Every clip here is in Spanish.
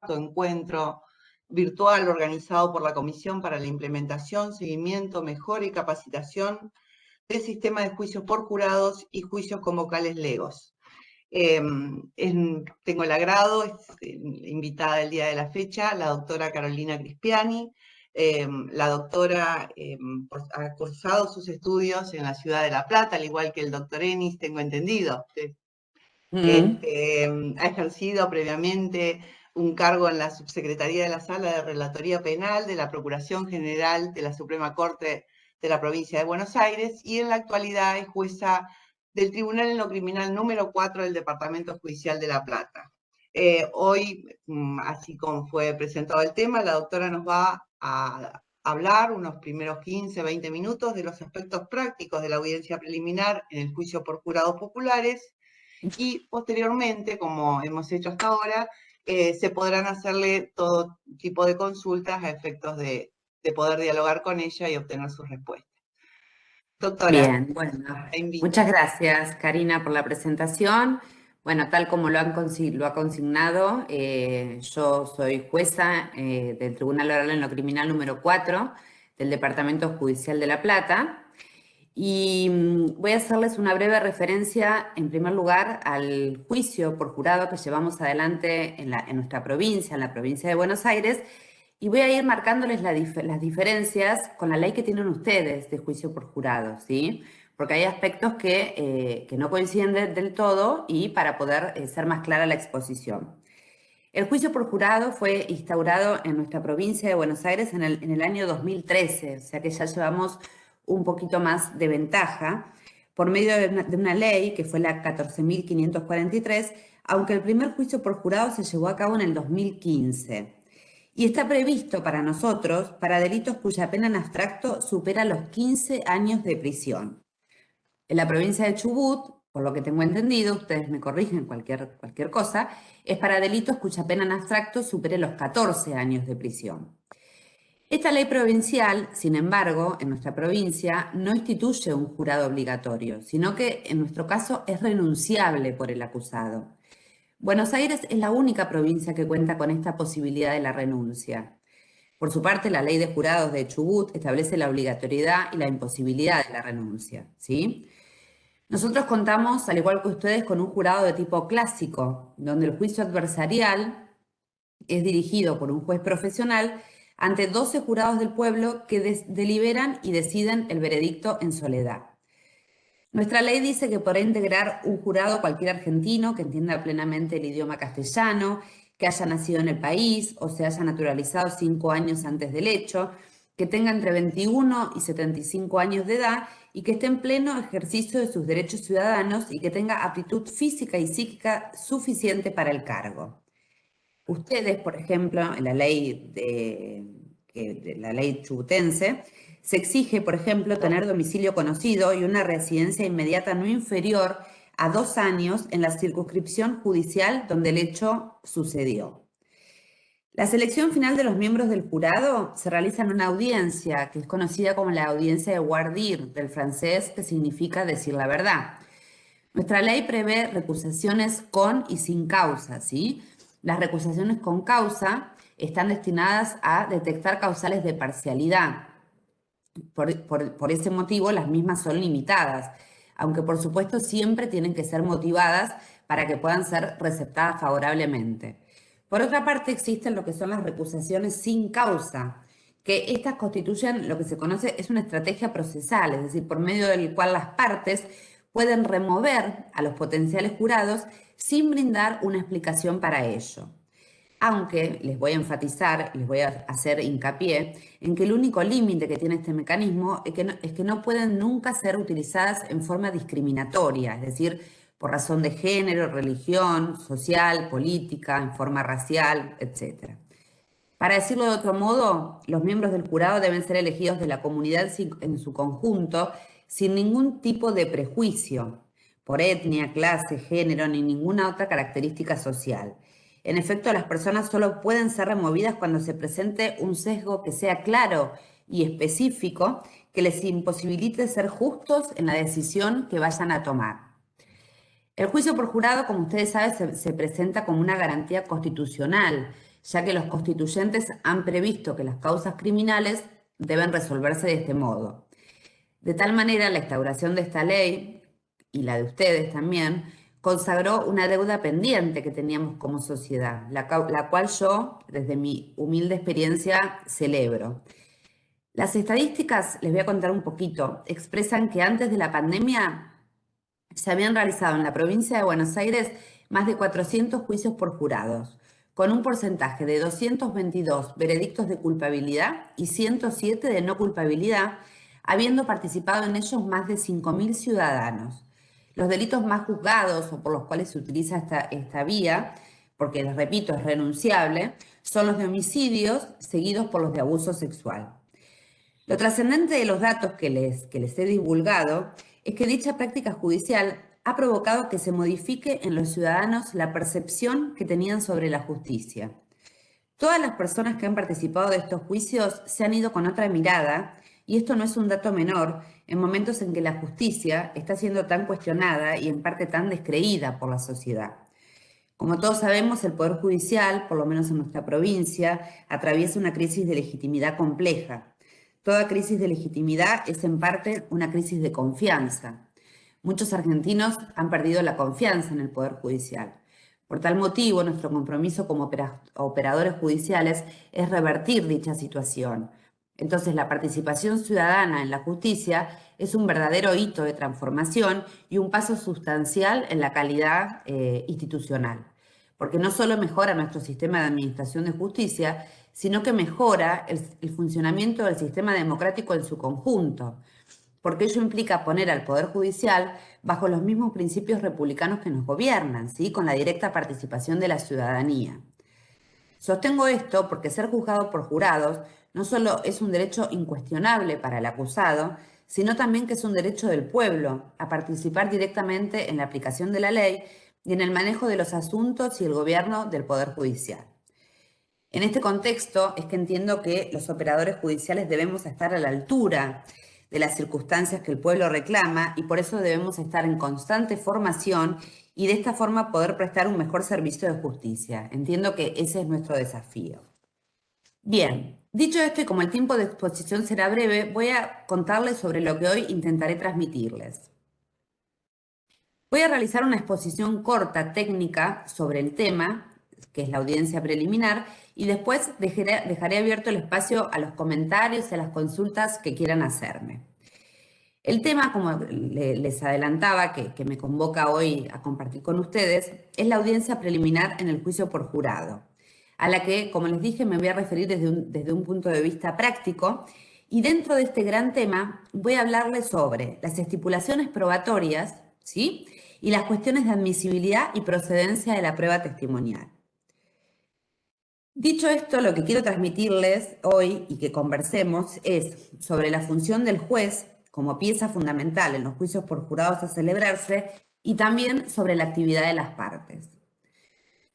encuentro virtual organizado por la Comisión para la Implementación, Seguimiento, Mejora y Capacitación del Sistema de Juicios por Jurados y Juicios con Vocales Legos. Tengo el agrado, invitada el día de la fecha, la doctora Carolina Crispiani. La doctora ha cursado sus estudios en la ciudad de La Plata, al igual que el doctor Enis, tengo entendido. Ha ejercido previamente un cargo en la subsecretaría de la Sala de Relatoría Penal de la Procuración General de la Suprema Corte de la Provincia de Buenos Aires y en la actualidad es jueza del Tribunal en lo Criminal número 4 del Departamento Judicial de La Plata. Hoy, así como fue presentado el tema, la doctora nos va a hablar unos primeros 15, 20 minutos de los aspectos prácticos de la audiencia preliminar en el juicio por jurados populares y posteriormente, como hemos hecho hasta ahora, se podrán hacerle todo tipo de consultas a efectos de poder dialogar con ella y obtener sus respuestas. Doctora. Bien, bueno, muchas gracias, Karina, por la presentación. Bueno, tal como lo ha consignado, yo soy jueza del Tribunal Oral en lo Criminal número 4 del Departamento Judicial de La Plata. Y voy a hacerles una breve referencia, en primer lugar, al juicio por jurado que llevamos adelante en nuestra provincia, en la provincia de Buenos Aires, y voy a ir marcándoles las diferencias con la ley que tienen ustedes de juicio por jurado, ¿sí? Porque hay aspectos que no coinciden del todo y para poder ser más clara la exposición. El juicio por jurado fue instaurado en nuestra provincia de Buenos Aires en el año 2013, o sea que ya llevamos un poquito más de ventaja, por medio de una ley que fue la 14.543, aunque el primer juicio por jurado se llevó a cabo en el 2015. Y está previsto para nosotros para delitos cuya pena en abstracto supera los 15 años de prisión. En la provincia de Chubut, por lo que tengo entendido, ustedes me corrigen cualquier cosa, es para delitos cuya pena en abstracto supere los 14 años de prisión. Esta ley provincial, sin embargo, en nuestra provincia no instituye un jurado obligatorio, sino que en nuestro caso es renunciable por el acusado. Buenos Aires es la única provincia que cuenta con esta posibilidad de la renuncia. Por su parte, la ley de jurados de Chubut establece la obligatoriedad y la imposibilidad de la renuncia, ¿sí? Nosotros contamos, al igual que ustedes, con un jurado de tipo clásico, donde el juicio adversarial es dirigido por un juez profesional ante 12 jurados del pueblo que deliberan y deciden el veredicto en soledad. Nuestra ley dice que podrá integrar un jurado cualquier argentino que entienda plenamente el idioma castellano, que haya nacido en el país o se haya naturalizado 5 años antes del hecho, que tenga entre 21 y 75 años de edad y que esté en pleno ejercicio de sus derechos ciudadanos y que tenga aptitud física y psíquica suficiente para el cargo. Ustedes, por ejemplo, en la ley la ley chubutense, se exige, por ejemplo, tener domicilio conocido y una residencia inmediata no inferior a 2 años en la circunscripción judicial donde el hecho sucedió. La selección final de los miembros del jurado se realiza en una audiencia que es conocida como la audiencia de voir dire, del francés, que significa decir la verdad. Nuestra ley prevé recusaciones con y sin causa, ¿sí? Las recusaciones con causa están destinadas a detectar causales de parcialidad. Por ese motivo, las mismas son limitadas, aunque por supuesto siempre tienen que ser motivadas para que puedan ser receptadas favorablemente. Por otra parte, existen lo que son las recusaciones sin causa, que estas constituyen lo que se conoce es una estrategia procesal, es decir, por medio del cual las partes pueden remover a los potenciales jurados sin brindar una explicación para ello. Aunque les voy a enfatizar, les voy a hacer hincapié en que el único límite que tiene este mecanismo es que no pueden nunca ser utilizadas en forma discriminatoria, es decir, por razón de género, religión, social, política, en forma racial, etc. Para decirlo de otro modo, los miembros del jurado deben ser elegidos de la comunidad en su conjunto sin ningún tipo de prejuicio por etnia, clase, género ni ninguna otra característica social. En efecto, las personas solo pueden ser removidas cuando se presente un sesgo que sea claro y específico que les imposibilite ser justos en la decisión que vayan a tomar. El juicio por jurado, como ustedes saben, se presenta como una garantía constitucional, ya que los constituyentes han previsto que las causas criminales deben resolverse de este modo. De tal manera, la instauración de esta ley, y la de ustedes también, consagró una deuda pendiente que teníamos como sociedad, la cual yo, desde mi humilde experiencia, celebro. Las estadísticas, les voy a contar un poquito, expresan que antes de la pandemia se habían realizado en la provincia de Buenos Aires más de 400 juicios por jurados, con un porcentaje de 222 veredictos de culpabilidad y 107 de no culpabilidad, habiendo participado en ellos más de 5.000 ciudadanos. Los delitos más juzgados o por los cuales se utiliza esta vía, porque les repito, es renunciable, son los de homicidios seguidos por los de abuso sexual. Lo trascendente de los datos que les he divulgado es que dicha práctica judicial ha provocado que se modifique en los ciudadanos la percepción que tenían sobre la justicia. Todas las personas que han participado de estos juicios se han ido con otra mirada, y esto no es un dato menor en momentos en que la justicia está siendo tan cuestionada y en parte tan descreída por la sociedad. Como todos sabemos, el Poder Judicial, por lo menos en nuestra provincia, atraviesa una crisis de legitimidad compleja. Toda crisis de legitimidad es en parte una crisis de confianza. Muchos argentinos han perdido la confianza en el Poder Judicial. Por tal motivo, nuestro compromiso como operadores judiciales es revertir dicha situación. Entonces, la participación ciudadana en la justicia es un verdadero hito de transformación y un paso sustancial en la calidad institucional, porque no solo mejora nuestro sistema de administración de justicia, sino que mejora el funcionamiento del sistema democrático en su conjunto, porque ello implica poner al Poder Judicial bajo los mismos principios republicanos que nos gobiernan, ¿sí? Con la directa participación de la ciudadanía. Sostengo esto porque ser juzgado por jurados no solo es un derecho incuestionable para el acusado, sino también que es un derecho del pueblo a participar directamente en la aplicación de la ley y en el manejo de los asuntos y el gobierno del Poder Judicial. En este contexto es que entiendo que los operadores judiciales debemos estar a la altura de las circunstancias que el pueblo reclama y por eso debemos estar en constante formación y de esta forma poder prestar un mejor servicio de justicia. Entiendo que ese es nuestro desafío. Bien, dicho esto y como el tiempo de exposición será breve, voy a contarles sobre lo que hoy intentaré transmitirles. Voy a realizar una exposición corta, técnica, sobre el tema, que es la audiencia preliminar, y después dejaré abierto el espacio a los comentarios y a las consultas que quieran hacerme. El tema, como les adelantaba, que me convoca hoy a compartir con ustedes, es la audiencia preliminar en el juicio por jurado, a la que, como les dije, me voy a referir desde un punto de vista práctico, y dentro de este gran tema voy a hablarles sobre las estipulaciones probatorias, ¿sí?, y las cuestiones de admisibilidad y procedencia de la prueba testimonial. Dicho esto, lo que quiero transmitirles hoy y que conversemos es sobre la función del juez como pieza fundamental en los juicios por jurados a celebrarse y también sobre la actividad de las partes.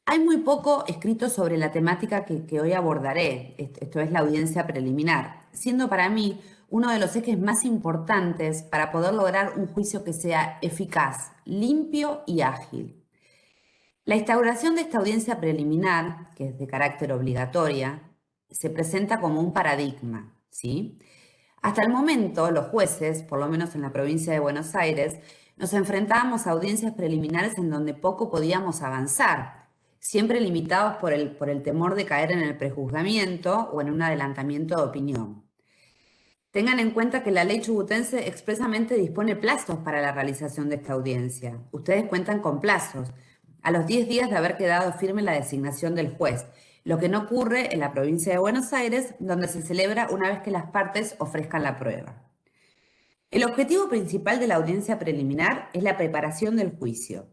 Hay muy poco escrito sobre la temática que hoy abordaré, esto es la audiencia preliminar, siendo para mí uno de los ejes más importantes para poder lograr un juicio que sea eficaz, limpio y ágil. La instauración de esta audiencia preliminar, que es de carácter obligatoria, se presenta como un paradigma, ¿sí? Hasta el momento, los jueces, por lo menos en la provincia de Buenos Aires, nos enfrentábamos a audiencias preliminares en donde poco podíamos avanzar, siempre limitados por el temor de caer en el prejuzgamiento o en un adelantamiento de opinión. Tengan en cuenta que la ley chubutense expresamente dispone plazos para la realización de esta audiencia. Ustedes cuentan con plazos, a los 10 días de haber quedado firme la designación del juez, lo que no ocurre en la provincia de Buenos Aires, donde se celebra una vez que las partes ofrezcan la prueba. El objetivo principal de la audiencia preliminar es la preparación del juicio.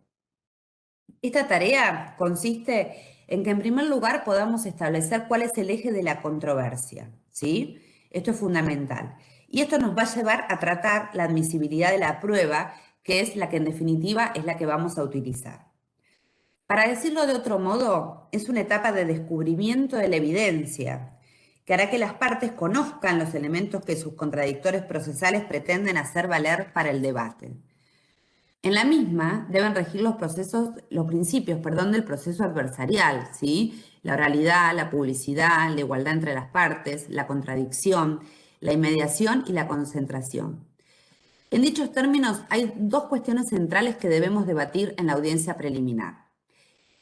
Esta tarea consiste en que en primer lugar podamos establecer cuál es el eje de la controversia, ¿sí? Esto es fundamental. Y esto nos va a llevar a tratar la admisibilidad de la prueba, que es la que en definitiva es la que vamos a utilizar. Para decirlo de otro modo, es una etapa de descubrimiento de la evidencia, que hará que las partes conozcan los elementos que sus contradictores procesales pretenden hacer valer para el debate. En la misma deben regir los principios del proceso adversarial, ¿sí? La oralidad, la publicidad, la igualdad entre las partes, la contradicción, la inmediación y la concentración. En dichos términos, hay dos cuestiones centrales que debemos debatir en la audiencia preliminar.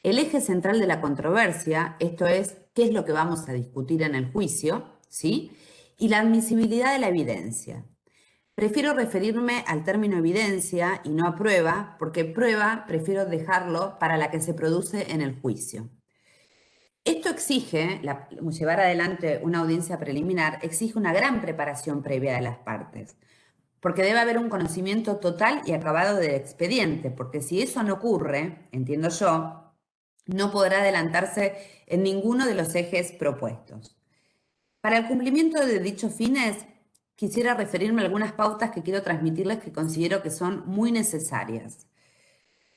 El eje central de la controversia, esto es, qué es lo que vamos a discutir en el juicio, ¿sí? Y la admisibilidad de la evidencia. Prefiero referirme al término evidencia y no a prueba, porque prueba prefiero dejarlo para la que se produce en el juicio. Esto exige, llevar adelante una audiencia preliminar, exige una gran preparación previa de las partes, porque debe haber un conocimiento total y acabado del expediente, porque si eso no ocurre, entiendo yo, no podrá adelantarse en ninguno de los ejes propuestos. Para el cumplimiento de dichos fines, quisiera referirme a algunas pautas que quiero transmitirles que considero que son muy necesarias.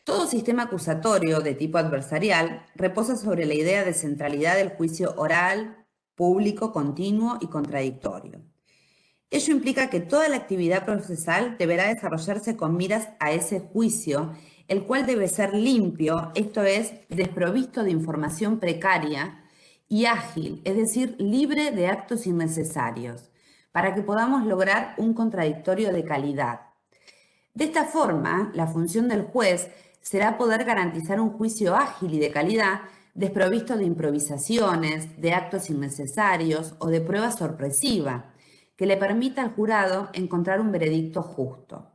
Todo sistema acusatorio de tipo adversarial reposa sobre la idea de centralidad del juicio oral, público, continuo y contradictorio. Ello implica que toda la actividad procesal deberá desarrollarse con miras a ese juicio, el cual debe ser limpio, esto es, desprovisto de información precaria y ágil, es decir, libre de actos innecesarios, para que podamos lograr un contradictorio de calidad. De esta forma, la función del juez será poder garantizar un juicio ágil y de calidad, desprovisto de improvisaciones, de actos innecesarios o de prueba sorpresiva, que le permita al jurado encontrar un veredicto justo.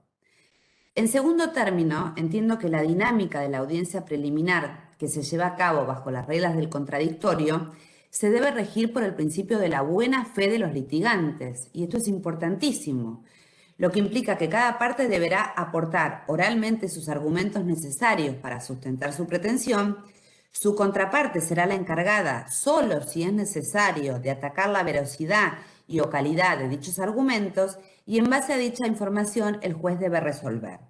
En segundo término, entiendo que la dinámica de la audiencia preliminar que se lleva a cabo bajo las reglas del contradictorio se debe regir por el principio de la buena fe de los litigantes, y esto es importantísimo, lo que implica que cada parte deberá aportar oralmente sus argumentos necesarios para sustentar su pretensión. Su contraparte será la encargada, solo si es necesario, de atacar la veracidad y o calidad de dichos argumentos, y en base a dicha información el juez debe resolver.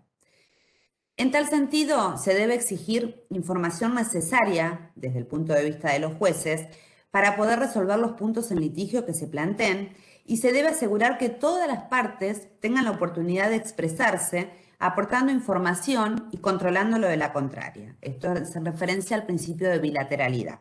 En tal sentido, se debe exigir información necesaria, desde el punto de vista de los jueces, para poder resolver los puntos en litigio que se planteen, y se debe asegurar que todas las partes tengan la oportunidad de expresarse, aportando información y controlando lo de la contraria. Esto hace referencia al principio de bilateralidad.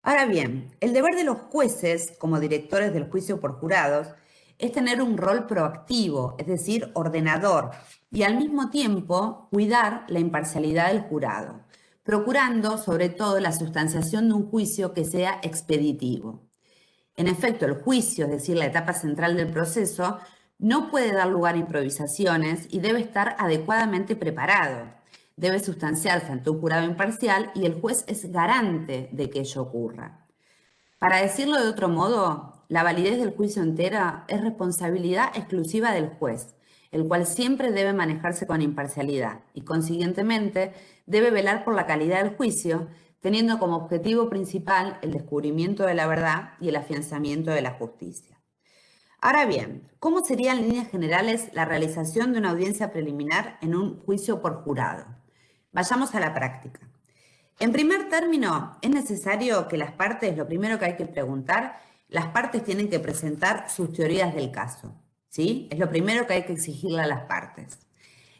Ahora bien, el deber de los jueces, como directores del juicio por jurados, es tener un rol proactivo, es decir, ordenador, y al mismo tiempo cuidar la imparcialidad del jurado, procurando sobre todo la sustanciación de un juicio que sea expeditivo. En efecto, el juicio, es decir, la etapa central del proceso, no puede dar lugar a improvisaciones y debe estar adecuadamente preparado. Debe sustanciarse ante un jurado imparcial y el juez es garante de que ello ocurra. Para decirlo de otro modo, la validez del juicio entera es responsabilidad exclusiva del juez, el cual siempre debe manejarse con imparcialidad y, consiguientemente, debe velar por la calidad del juicio, teniendo como objetivo principal el descubrimiento de la verdad y el afianzamiento de la justicia. Ahora bien, ¿cómo sería en líneas generales la realización de una audiencia preliminar en un juicio por jurado? Vayamos a la práctica. En primer término, es necesario que las partes, lo primero que hay que preguntar, las partes tienen que presentar sus teorías del caso, ¿sí? Es lo primero que hay que exigirle a las partes.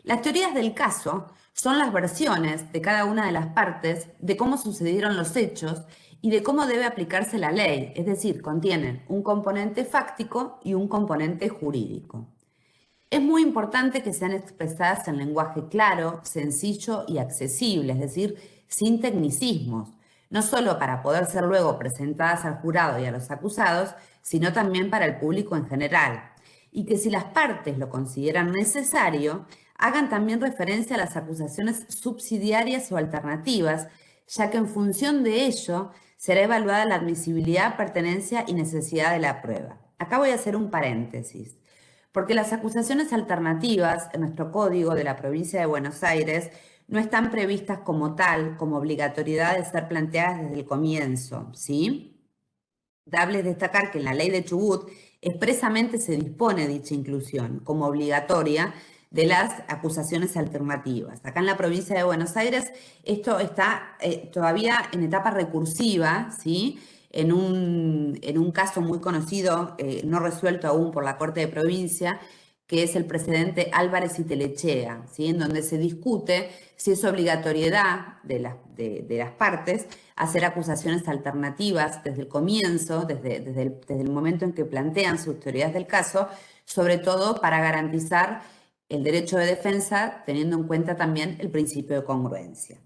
Las teorías del caso son las versiones de cada una de las partes de cómo sucedieron los hechos y de cómo debe aplicarse la ley, es decir, contienen un componente fáctico y un componente jurídico. Es muy importante que sean expresadas en lenguaje claro, sencillo y accesible, es decir, sin tecnicismos, no solo para poder ser luego presentadas al jurado y a los acusados, sino también para el público en general, y que si las partes lo consideran necesario, hagan también referencia a las acusaciones subsidiarias o alternativas, ya que en función de ello será evaluada la admisibilidad, pertenencia y necesidad de la prueba. Acá voy a hacer un paréntesis, porque las acusaciones alternativas en nuestro código de la provincia de Buenos Aires no están previstas como tal, como obligatoriedad de ser planteadas desde el comienzo, ¿sí? Dable destacar que en la ley de Chubut expresamente se dispone dicha inclusión como obligatoria de las acusaciones alternativas. Acá en la provincia de Buenos Aires esto está todavía en etapa recursiva, ¿sí? En un caso muy conocido, no resuelto aún por la Corte de Provincia, que es el precedente Álvarez y Telechea, ¿sí? En donde se discute si es obligatoriedad de las partes hacer acusaciones alternativas desde el comienzo, desde el momento en que plantean sus teorías del caso, sobre todo para garantizar el derecho de defensa, teniendo en cuenta también el principio de congruencia.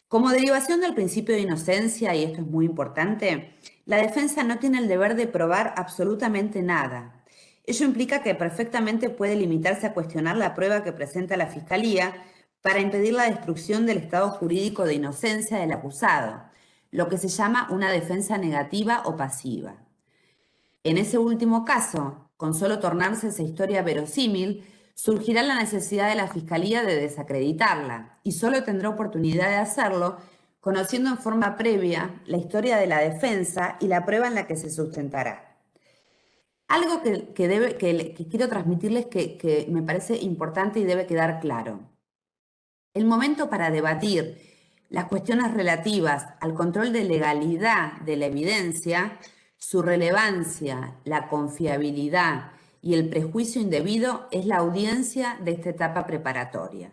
Como derivación del principio de inocencia, y esto es muy importante, la defensa no tiene el deber de probar absolutamente nada. Ello implica que perfectamente puede limitarse a cuestionar la prueba que presenta la Fiscalía para impedir la destrucción del estado jurídico de inocencia del acusado, lo que se llama una defensa negativa o pasiva. En ese último caso, con solo tornarse esa historia verosímil, surgirá la necesidad de la Fiscalía de desacreditarla, y solo tendrá oportunidad de hacerlo conociendo en forma previa la historia de la defensa y la prueba en la que se sustentará. Algo que quiero transmitirles que me parece importante y debe quedar claro. El momento para debatir las cuestiones relativas al control de legalidad de la evidencia, su relevancia, la confiabilidad y el prejuicio indebido es la audiencia de esta etapa preparatoria.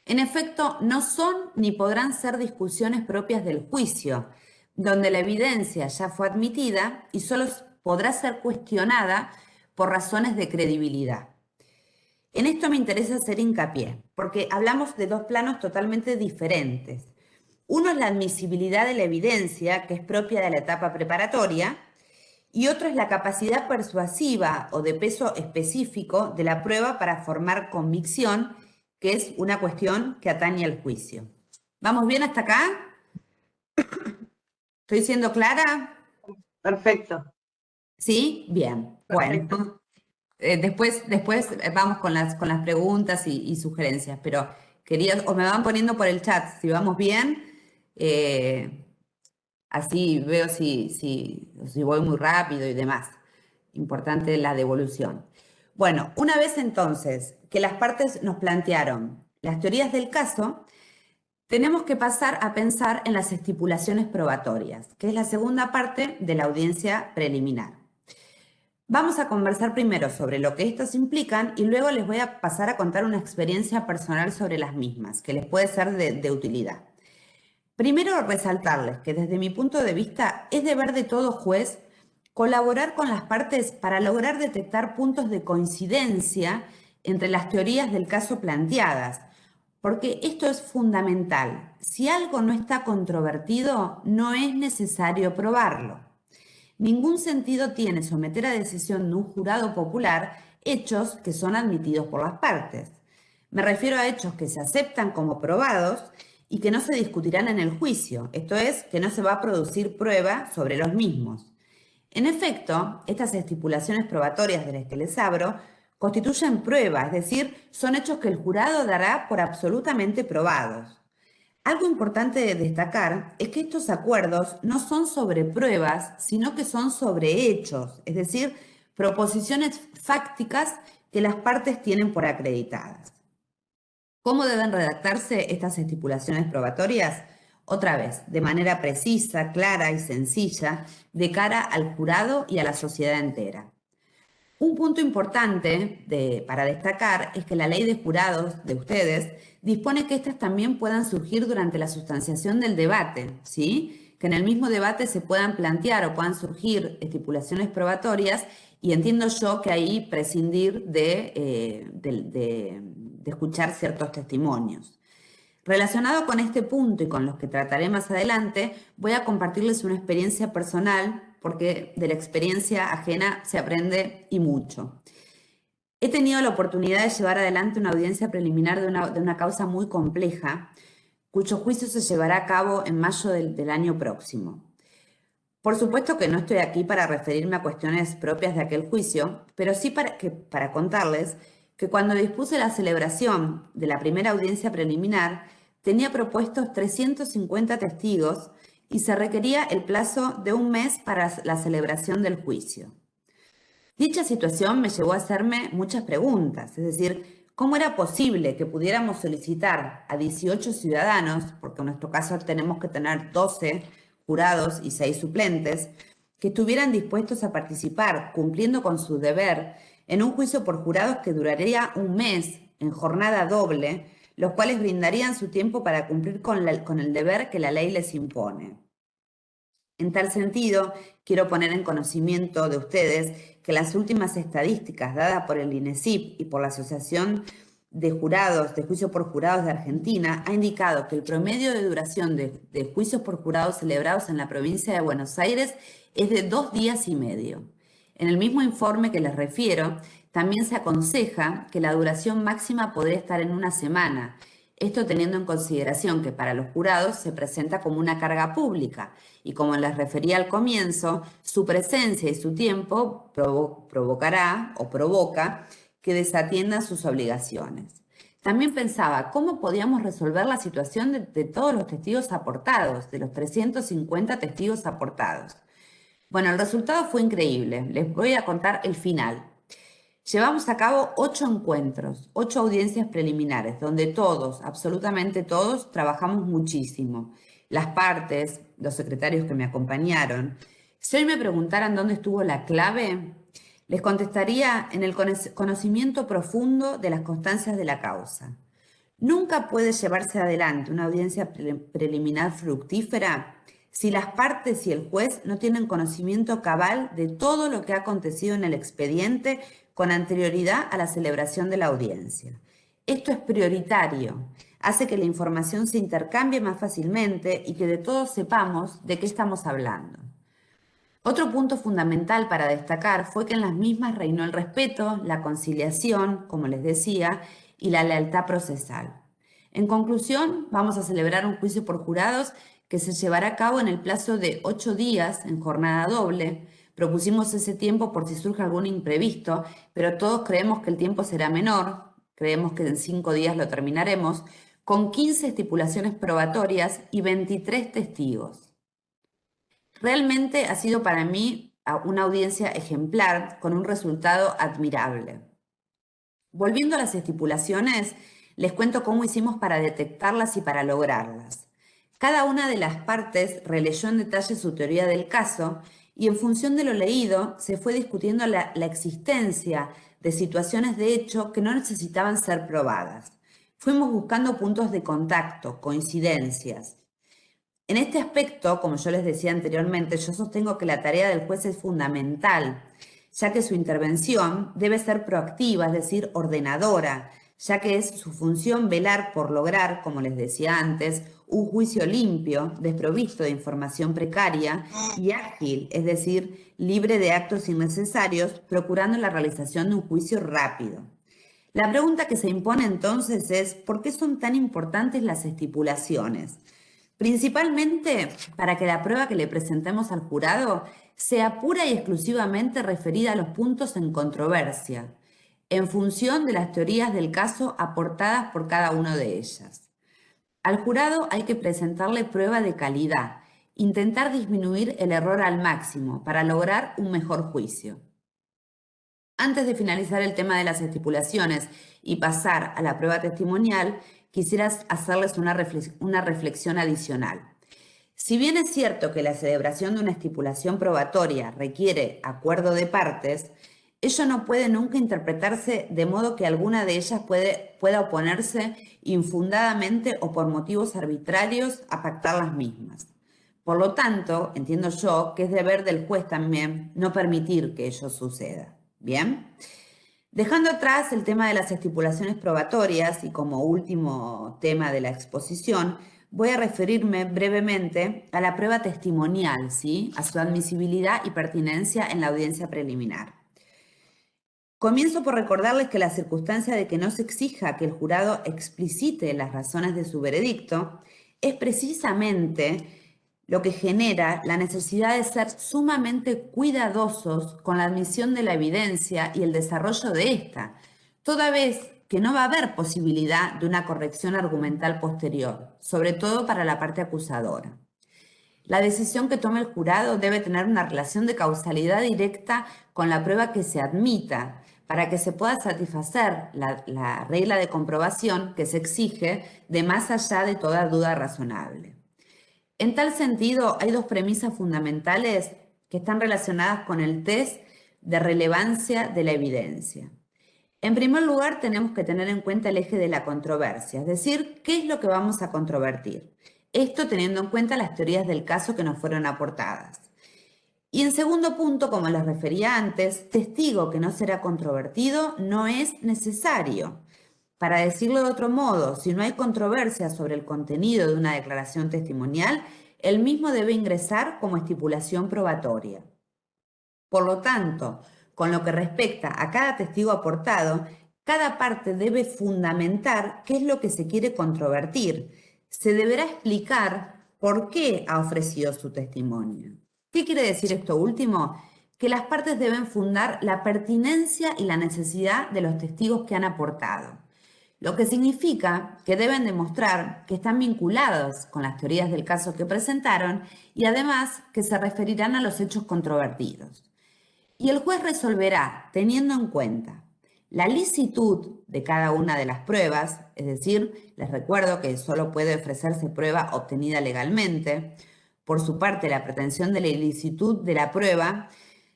En efecto, no son ni podrán ser discusiones propias del juicio, donde la evidencia ya fue admitida y solo podrá ser cuestionada por razones de credibilidad. En esto me interesa hacer hincapié, porque hablamos de dos planos totalmente diferentes. Uno es la admisibilidad de la evidencia, que es propia de la etapa preparatoria, y otro es la capacidad persuasiva o de peso específico de la prueba para formar convicción, que es una cuestión que atañe al juicio. ¿Vamos bien hasta acá? ¿Estoy siendo clara? Perfecto. ¿Sí? Bien. Perfecto. Bueno, después vamos con las preguntas y sugerencias, pero quería, o me van poniendo por el chat si vamos bien, así veo si voy muy rápido y demás. Importante la devolución. Bueno, una vez entonces que las partes nos plantearon las teorías del caso, tenemos que pasar a pensar en las estipulaciones probatorias, que es la segunda parte de la audiencia preliminar. Vamos a conversar primero sobre lo que estas implican y luego les voy a pasar a contar una experiencia personal sobre las mismas, que les puede ser de utilidad. Primero, resaltarles que desde mi punto de vista es deber de todo juez colaborar con las partes para lograr detectar puntos de coincidencia entre las teorías del caso planteadas, porque esto es fundamental. Si algo no está controvertido, no es necesario probarlo. Ningún sentido tiene someter a decisión de un jurado popular hechos que son admitidos por las partes. Me refiero a hechos que se aceptan como probados y que no se discutirán en el juicio, esto es, que no se va a producir prueba sobre los mismos. En efecto, estas estipulaciones probatorias de las que les hablo constituyen prueba, es decir, son hechos que el jurado dará por absolutamente probados. Algo importante de destacar es que estos acuerdos no son sobre pruebas, sino que son sobre hechos, es decir, proposiciones fácticas que las partes tienen por acreditadas. ¿Cómo deben redactarse estas estipulaciones probatorias? Otra vez, de manera precisa, clara y sencilla, de cara al jurado y a la sociedad entera. Un punto importante para destacar es que la ley de jurados de ustedes dispone que estas también puedan surgir durante la sustanciación del debate, ¿sí? Que en el mismo debate se puedan plantear o puedan surgir estipulaciones probatorias y entiendo yo que ahí prescindir de escuchar ciertos testimonios. Relacionado con este punto y con los que trataré más adelante, voy a compartirles una experiencia personal porque de la experiencia ajena se aprende y mucho. He tenido la oportunidad de llevar adelante una audiencia preliminar de una causa muy compleja, cuyo juicio se llevará a cabo en mayo del año próximo. Por supuesto que no estoy aquí para referirme a cuestiones propias de aquel juicio, pero sí para contarles que cuando dispuse la celebración de la primera audiencia preliminar, tenía propuestos 350 testigos y se requería el plazo de 1 mes para la celebración del juicio. Dicha situación me llevó a hacerme muchas preguntas, es decir, ¿cómo era posible que pudiéramos solicitar a 18 ciudadanos, porque en nuestro caso tenemos que tener 12 jurados y 6 suplentes, que estuvieran dispuestos a participar cumpliendo con su deber en un juicio por jurados que duraría un mes en jornada doble, los cuales brindarían su tiempo para cumplir con el deber que la ley les impone. En tal sentido, quiero poner en conocimiento de ustedes que las últimas estadísticas dadas por el INESIP y por la Asociación de Jurados, de Juicios por Jurados de Argentina, ha indicado que el promedio de duración de juicios por jurados celebrados en la provincia de Buenos Aires es de 2 días y medio. En el mismo informe que les refiero, también se aconseja que la duración máxima podría estar en una semana, esto teniendo en consideración que para los jurados se presenta como una carga pública y como les refería al comienzo, su presencia y su tiempo provocará o provoca que desatiendan sus obligaciones. También pensaba cómo podíamos resolver la situación de todos los testigos aportados, de los 350 testigos aportados. Bueno, el resultado fue increíble. Les voy a contar el final. Llevamos a cabo 8 encuentros, 8 audiencias preliminares, donde todos, absolutamente todos, trabajamos muchísimo. Las partes, los secretarios que me acompañaron. Si hoy me preguntaran dónde estuvo la clave, les contestaría en el conocimiento profundo de las constancias de la causa. Nunca puede llevarse adelante una audiencia preliminar fructífera si las partes y el juez no tienen conocimiento cabal de todo lo que ha acontecido en el expediente con anterioridad a la celebración de la audiencia. Esto es prioritario, hace que la información se intercambie más fácilmente y que de todos sepamos de qué estamos hablando. Otro punto fundamental para destacar fue que en las mismas reinó el respeto, la conciliación, como les decía, y la lealtad procesal. En conclusión, vamos a celebrar un juicio por jurados que se llevará a cabo en el plazo de 8 días en jornada doble. Propusimos ese tiempo por si surge algún imprevisto, pero todos creemos que el tiempo será menor, creemos que en 5 días lo terminaremos, con 15 estipulaciones probatorias y 23 testigos. Realmente ha sido para mí una audiencia ejemplar con un resultado admirable. Volviendo a las estipulaciones, les cuento cómo hicimos para detectarlas y para lograrlas. Cada una de las partes releyó en detalle su teoría del caso y en función de lo leído se fue discutiendo la existencia de situaciones de hecho que no necesitaban ser probadas. Fuimos buscando puntos de contacto, coincidencias. En este aspecto, como yo les decía anteriormente, yo sostengo que la tarea del juez es fundamental, ya que su intervención debe ser proactiva, es decir, ordenadora, ya que es su función velar por lograr, como les decía antes, un juicio limpio, desprovisto de información precaria y ágil, es decir, libre de actos innecesarios, procurando la realización de un juicio rápido. La pregunta que se impone entonces es, ¿por qué son tan importantes las estipulaciones? Principalmente para que la prueba que le presentemos al jurado sea pura y exclusivamente referida a los puntos en controversia, en función de las teorías del caso aportadas por cada una de ellas. Al jurado hay que presentarle prueba de calidad, intentar disminuir el error al máximo para lograr un mejor juicio. Antes de finalizar el tema de las estipulaciones y pasar a la prueba testimonial, quisiera hacerles una reflexión adicional. Si bien es cierto que la celebración de una estipulación probatoria requiere acuerdo de partes, ello no puede nunca interpretarse de modo que alguna de ellas pueda oponerse infundadamente o por motivos arbitrarios a pactar las mismas. Por lo tanto, entiendo yo que es deber del juez también no permitir que ello suceda. ¿Bien? Dejando atrás el tema de las estipulaciones probatorias y como último tema de la exposición, voy a referirme brevemente a la prueba testimonial, ¿sí? A su admisibilidad y pertinencia en la audiencia preliminar. Comienzo por recordarles que la circunstancia de que no se exija que el jurado explicite las razones de su veredicto es precisamente lo que genera la necesidad de ser sumamente cuidadosos con la admisión de la evidencia y el desarrollo de esta, toda vez que no va a haber posibilidad de una corrección argumental posterior, sobre todo para la parte acusadora. La decisión que tome el jurado debe tener una relación de causalidad directa con la prueba que se admita, para que se pueda satisfacer la regla de comprobación que se exige de más allá de toda duda razonable. En tal sentido, hay 2 premisas fundamentales que están relacionadas con el test de relevancia de la evidencia. En primer lugar, tenemos que tener en cuenta el eje de la controversia, es decir, ¿qué es lo que vamos a controvertir? Esto teniendo en cuenta las teorías del caso que nos fueron aportadas. Y en segundo punto, como les refería antes, testigo que no será controvertido no es necesario. Para decirlo de otro modo, si no hay controversia sobre el contenido de una declaración testimonial, el mismo debe ingresar como estipulación probatoria. Por lo tanto, con lo que respecta a cada testigo aportado, cada parte debe fundamentar qué es lo que se quiere controvertir. Se deberá explicar por qué ha ofrecido su testimonio. ¿Qué quiere decir esto último? Que las partes deben fundar la pertinencia y la necesidad de los testigos que han aportado, lo que significa que deben demostrar que están vinculados con las teorías del caso que presentaron y además que se referirán a los hechos controvertidos. Y el juez resolverá teniendo en cuenta la licitud de cada una de las pruebas, es decir, les recuerdo que solo puede ofrecerse prueba obtenida legalmente. Por su parte, la pretensión de la ilicitud de la prueba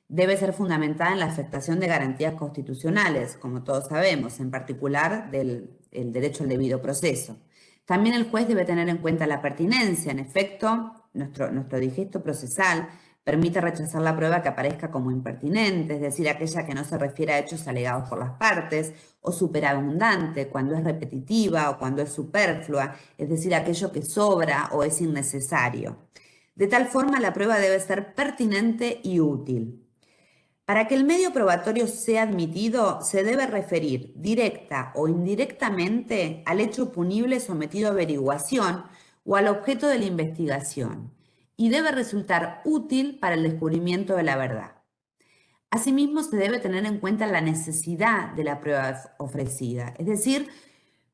debe ser fundamentada en la afectación de garantías constitucionales, como todos sabemos, en particular del derecho al debido proceso. También el juez debe tener en cuenta la pertinencia. En efecto, nuestro digesto procesal permite rechazar la prueba que aparezca como impertinente, es decir, aquella que no se refiere a hechos alegados por las partes, o superabundante, cuando es repetitiva o cuando es superflua, es decir, aquello que sobra o es innecesario. De tal forma, la prueba debe ser pertinente y útil. Para que el medio probatorio sea admitido, se debe referir directa o indirectamente al hecho punible sometido a averiguación o al objeto de la investigación, y debe resultar útil para el descubrimiento de la verdad. Asimismo, se debe tener en cuenta la necesidad de la prueba ofrecida, es decir,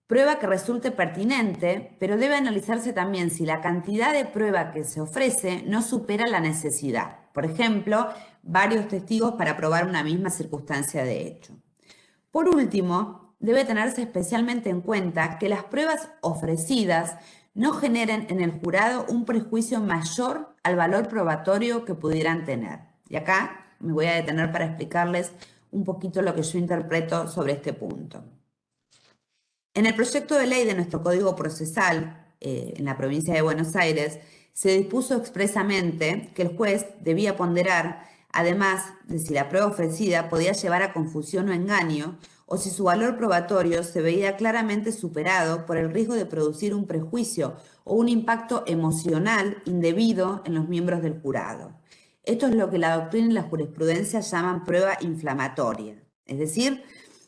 prueba que resulte pertinente, pero debe analizarse también si la cantidad de prueba que se ofrece no supera la necesidad. Por ejemplo, varios testigos para probar una misma circunstancia de hecho. Por último, debe tenerse especialmente en cuenta que las pruebas ofrecidas no generen en el jurado un prejuicio mayor al valor probatorio que pudieran tener. Y acá me voy a detener para explicarles un poquito lo que yo interpreto sobre este punto. En el proyecto de ley de nuestro Código Procesal, en la provincia de Buenos Aires, se dispuso expresamente que el juez debía ponderar, además de si la prueba ofrecida podía llevar a confusión o engaño, o si su valor probatorio se veía claramente superado por el riesgo de producir un prejuicio o un impacto emocional indebido en los miembros del jurado. Esto es lo que la doctrina y la jurisprudencia llaman prueba inflamatoria, es decir,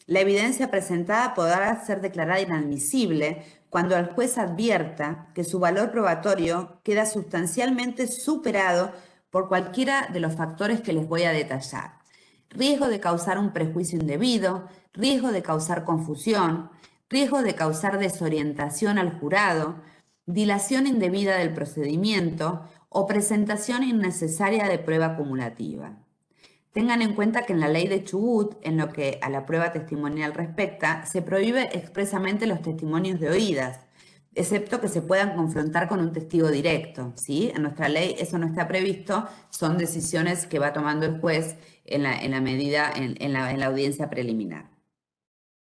la evidencia presentada podrá ser declarada inadmisible cuando el juez advierta que su valor probatorio queda sustancialmente superado por cualquiera de los factores que les voy a detallar. Riesgo de causar un prejuicio indebido, riesgo de causar confusión, riesgo de causar desorientación al jurado, dilación indebida del procedimiento o presentación innecesaria de prueba acumulativa. Tengan en cuenta que en la ley de Chubut, en lo que a la prueba testimonial respecta, se prohíbe expresamente los testimonios de oídas, excepto que se puedan confrontar con un testigo directo, ¿sí? En nuestra ley eso no está previsto, son decisiones que va tomando el juez en la audiencia preliminar.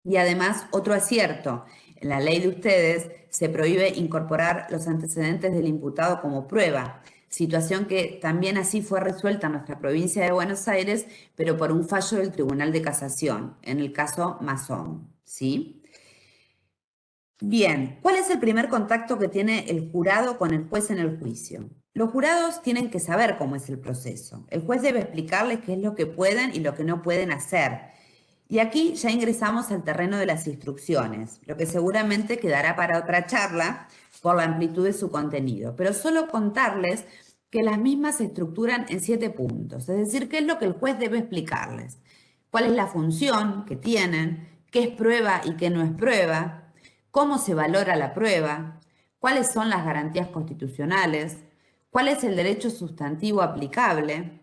Y además, otro acierto, en la ley de ustedes se prohíbe incorporar los antecedentes del imputado como prueba, situación que también así fue resuelta en nuestra provincia de Buenos Aires, pero por un fallo del Tribunal de Casación, en el caso Mazón, ¿sí? Bien, ¿cuál es el primer contacto que tiene el jurado con el juez en el juicio? Los jurados tienen que saber cómo es el proceso. El juez debe explicarles qué es lo que pueden y lo que no pueden hacer. Y aquí ya ingresamos al terreno de las instrucciones, lo que seguramente quedará para otra charla por la amplitud de su contenido, pero solo contarles que las mismas se estructuran en 7 puntos, es decir, qué es lo que el juez debe explicarles, cuál es la función que tienen, qué es prueba y qué no es prueba, cómo se valora la prueba, cuáles son las garantías constitucionales, cuál es el derecho sustantivo aplicable,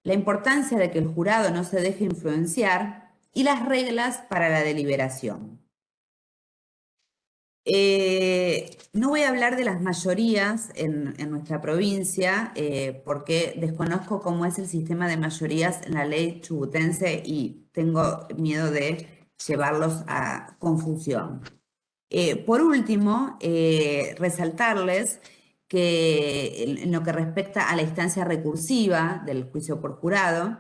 la importancia de que el jurado no se deje influenciar y las reglas para la deliberación. No voy a hablar de las mayorías en nuestra provincia porque desconozco cómo es el sistema de mayorías en la ley chubutense y tengo miedo de llevarlos a confusión. Por último, resaltarles que en lo que respecta a la instancia recursiva del juicio por jurado,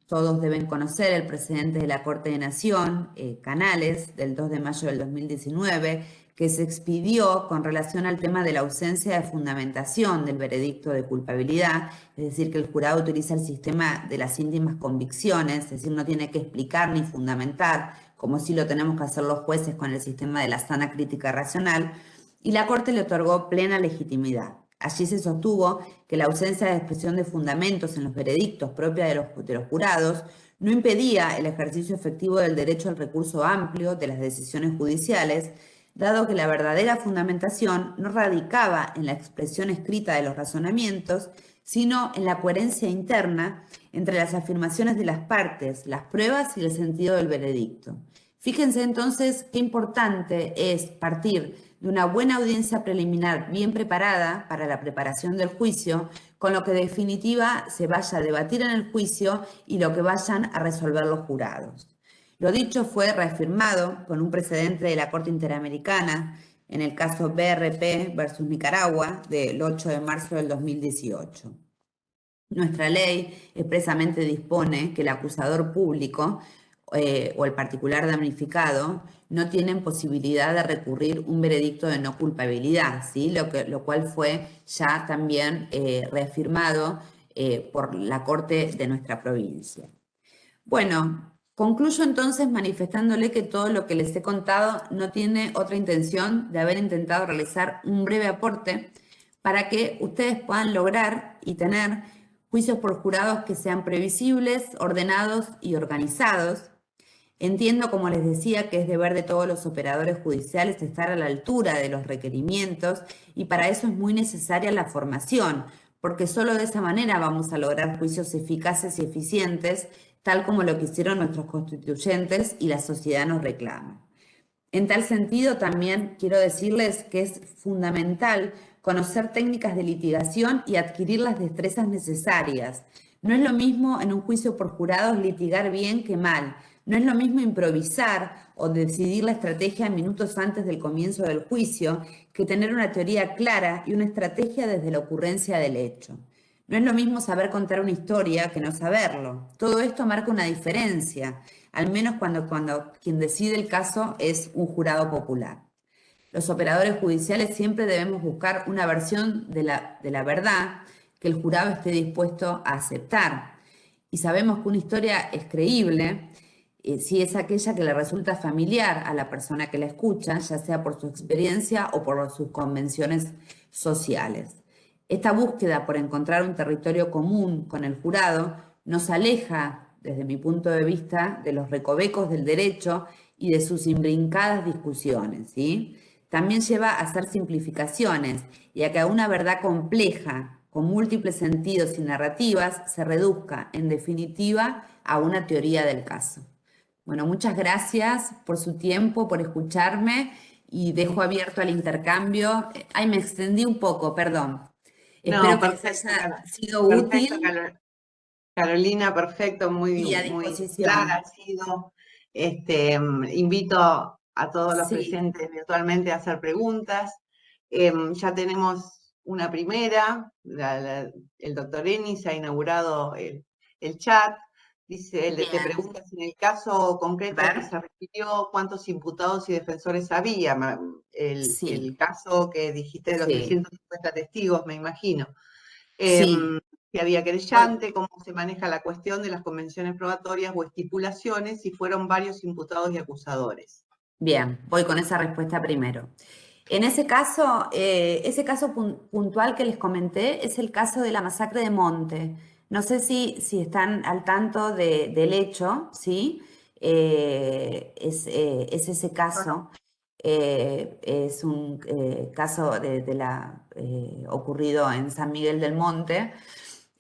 todos deben conocer el precedente de la Corte de Nación, Canales, del 2 de mayo del 2019, que se expidió con relación al tema de la ausencia de fundamentación del veredicto de culpabilidad, es decir, que el jurado utiliza el sistema de las íntimas convicciones, es decir, no tiene que explicar ni fundamentar, como sí lo tenemos que hacer los jueces con el sistema de la sana crítica racional, y la Corte le otorgó plena legitimidad. Allí se sostuvo que la ausencia de expresión de fundamentos en los veredictos propia de los jurados no impedía el ejercicio efectivo del derecho al recurso amplio de las decisiones judiciales, dado que la verdadera fundamentación no radicaba en la expresión escrita de los razonamientos, sino en la coherencia interna entre las afirmaciones de las partes, las pruebas y el sentido del veredicto. Fíjense entonces qué importante es partir de una buena audiencia preliminar bien preparada para la preparación del juicio, con lo que en definitiva se vaya a debatir en el juicio y lo que vayan a resolver los jurados. Lo dicho fue reafirmado con un precedente de la Corte Interamericana en el caso BRP versus Nicaragua del 8 de marzo del 2018. Nuestra ley expresamente dispone que el acusador público o el particular damnificado no tienen posibilidad de recurrir un veredicto de no culpabilidad, ¿sí? Lo cual fue ya también reafirmado por la Corte de nuestra provincia. Bueno, concluyo entonces manifestándole que todo lo que les he contado no tiene otra intención de haber intentado realizar un breve aporte para que ustedes puedan lograr y tener juicios por jurados que sean previsibles, ordenados y organizados. Entiendo, como les decía, que es deber de todos los operadores judiciales estar a la altura de los requerimientos y para eso es muy necesaria la formación, porque solo de esa manera vamos a lograr juicios eficaces y eficientes, tal como lo quisieron nuestros constituyentes y la sociedad nos reclama. En tal sentido, también quiero decirles que es fundamental conocer técnicas de litigación y adquirir las destrezas necesarias. No es lo mismo en un juicio por jurados litigar bien que mal. No es lo mismo improvisar o decidir la estrategia minutos antes del comienzo del juicio que tener una teoría clara y una estrategia desde la ocurrencia del hecho. No es lo mismo saber contar una historia que no saberlo. Todo esto marca una diferencia, al menos cuando quien decide el caso es un jurado popular. Los operadores judiciales siempre debemos buscar una versión de la verdad que el jurado esté dispuesto a aceptar. Y sabemos que una historia es creíble si es aquella que le resulta familiar a la persona que la escucha, ya sea por su experiencia o por sus convenciones sociales. Esta búsqueda por encontrar un territorio común con el jurado nos aleja, desde mi punto de vista, de los recovecos del derecho y de sus imbrincadas discusiones, ¿sí? También lleva a hacer simplificaciones y a que una verdad compleja, con múltiples sentidos y narrativas, se reduzca, en definitiva, a una teoría del caso. Bueno, muchas gracias por su tiempo, por escucharme y dejo abierto al intercambio. Ay, me extendí un poco, perdón. Espero No, que les perfecto, haya sido perfecto, útil Carolina, perfecto, muy, y a muy clara disposición. ha sido. Invito a todos los Sí, presentes virtualmente a hacer preguntas. Ya tenemos una primera, el doctor Enis ha inaugurado el chat. Dice, te bien. pregunta si en el caso concreto A al que ver, se refirió, ¿cuántos imputados y defensores había? El sí, caso que dijiste de los sí, 350 testigos, me imagino. sí. Si había Voy- querellante, cómo se maneja la cuestión de las convenciones probatorias o estipulaciones, si fueron varios imputados y acusadores. Bien, voy con esa respuesta primero. En ese caso puntual que les comenté es el caso de la masacre de Monte. No sé si están al tanto del hecho, ¿sí? Es ese caso. Es un caso ocurrido en San Miguel del Monte.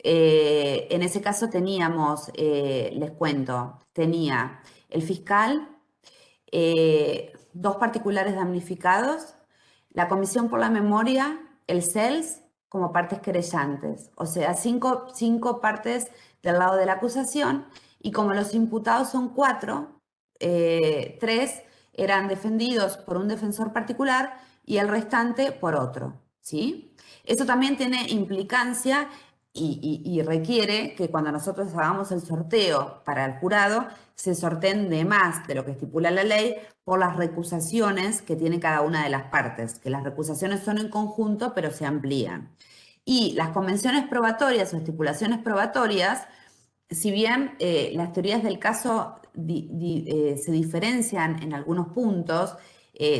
En ese caso teníamos, les cuento, tenía el fiscal, dos particulares damnificados la Comisión por la Memoria, el CELS, como partes querellantes. O sea, cinco partes del lado de la acusación, y como los imputados son 4, 3 eran defendidos por un defensor particular y el restante por otro, ¿sí? Eso también tiene implicancia y requiere que cuando nosotros hagamos el sorteo para el jurado, se sorteen de más de lo que estipula la ley por las recusaciones que tiene cada una de las partes, que las recusaciones son en conjunto, pero se amplían. Y las convenciones probatorias o estipulaciones probatorias, si bien las teorías del caso se diferencian en algunos puntos,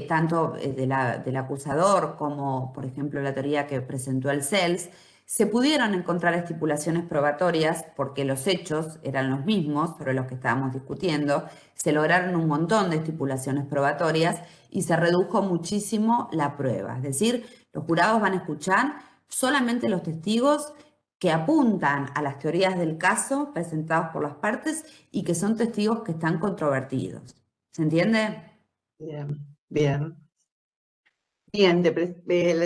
tanto del acusador como, por ejemplo, la teoría que presentó el CELS, se pudieron encontrar estipulaciones probatorias porque los hechos eran los mismos sobre los que estábamos discutiendo, se lograron un montón de estipulaciones probatorias y se redujo muchísimo la prueba. Es decir, los jurados van a escuchar solamente los testigos que apuntan a las teorías del caso presentados por las partes y que son testigos que están controvertidos. ¿Se entiende? Bien, bien. Bien,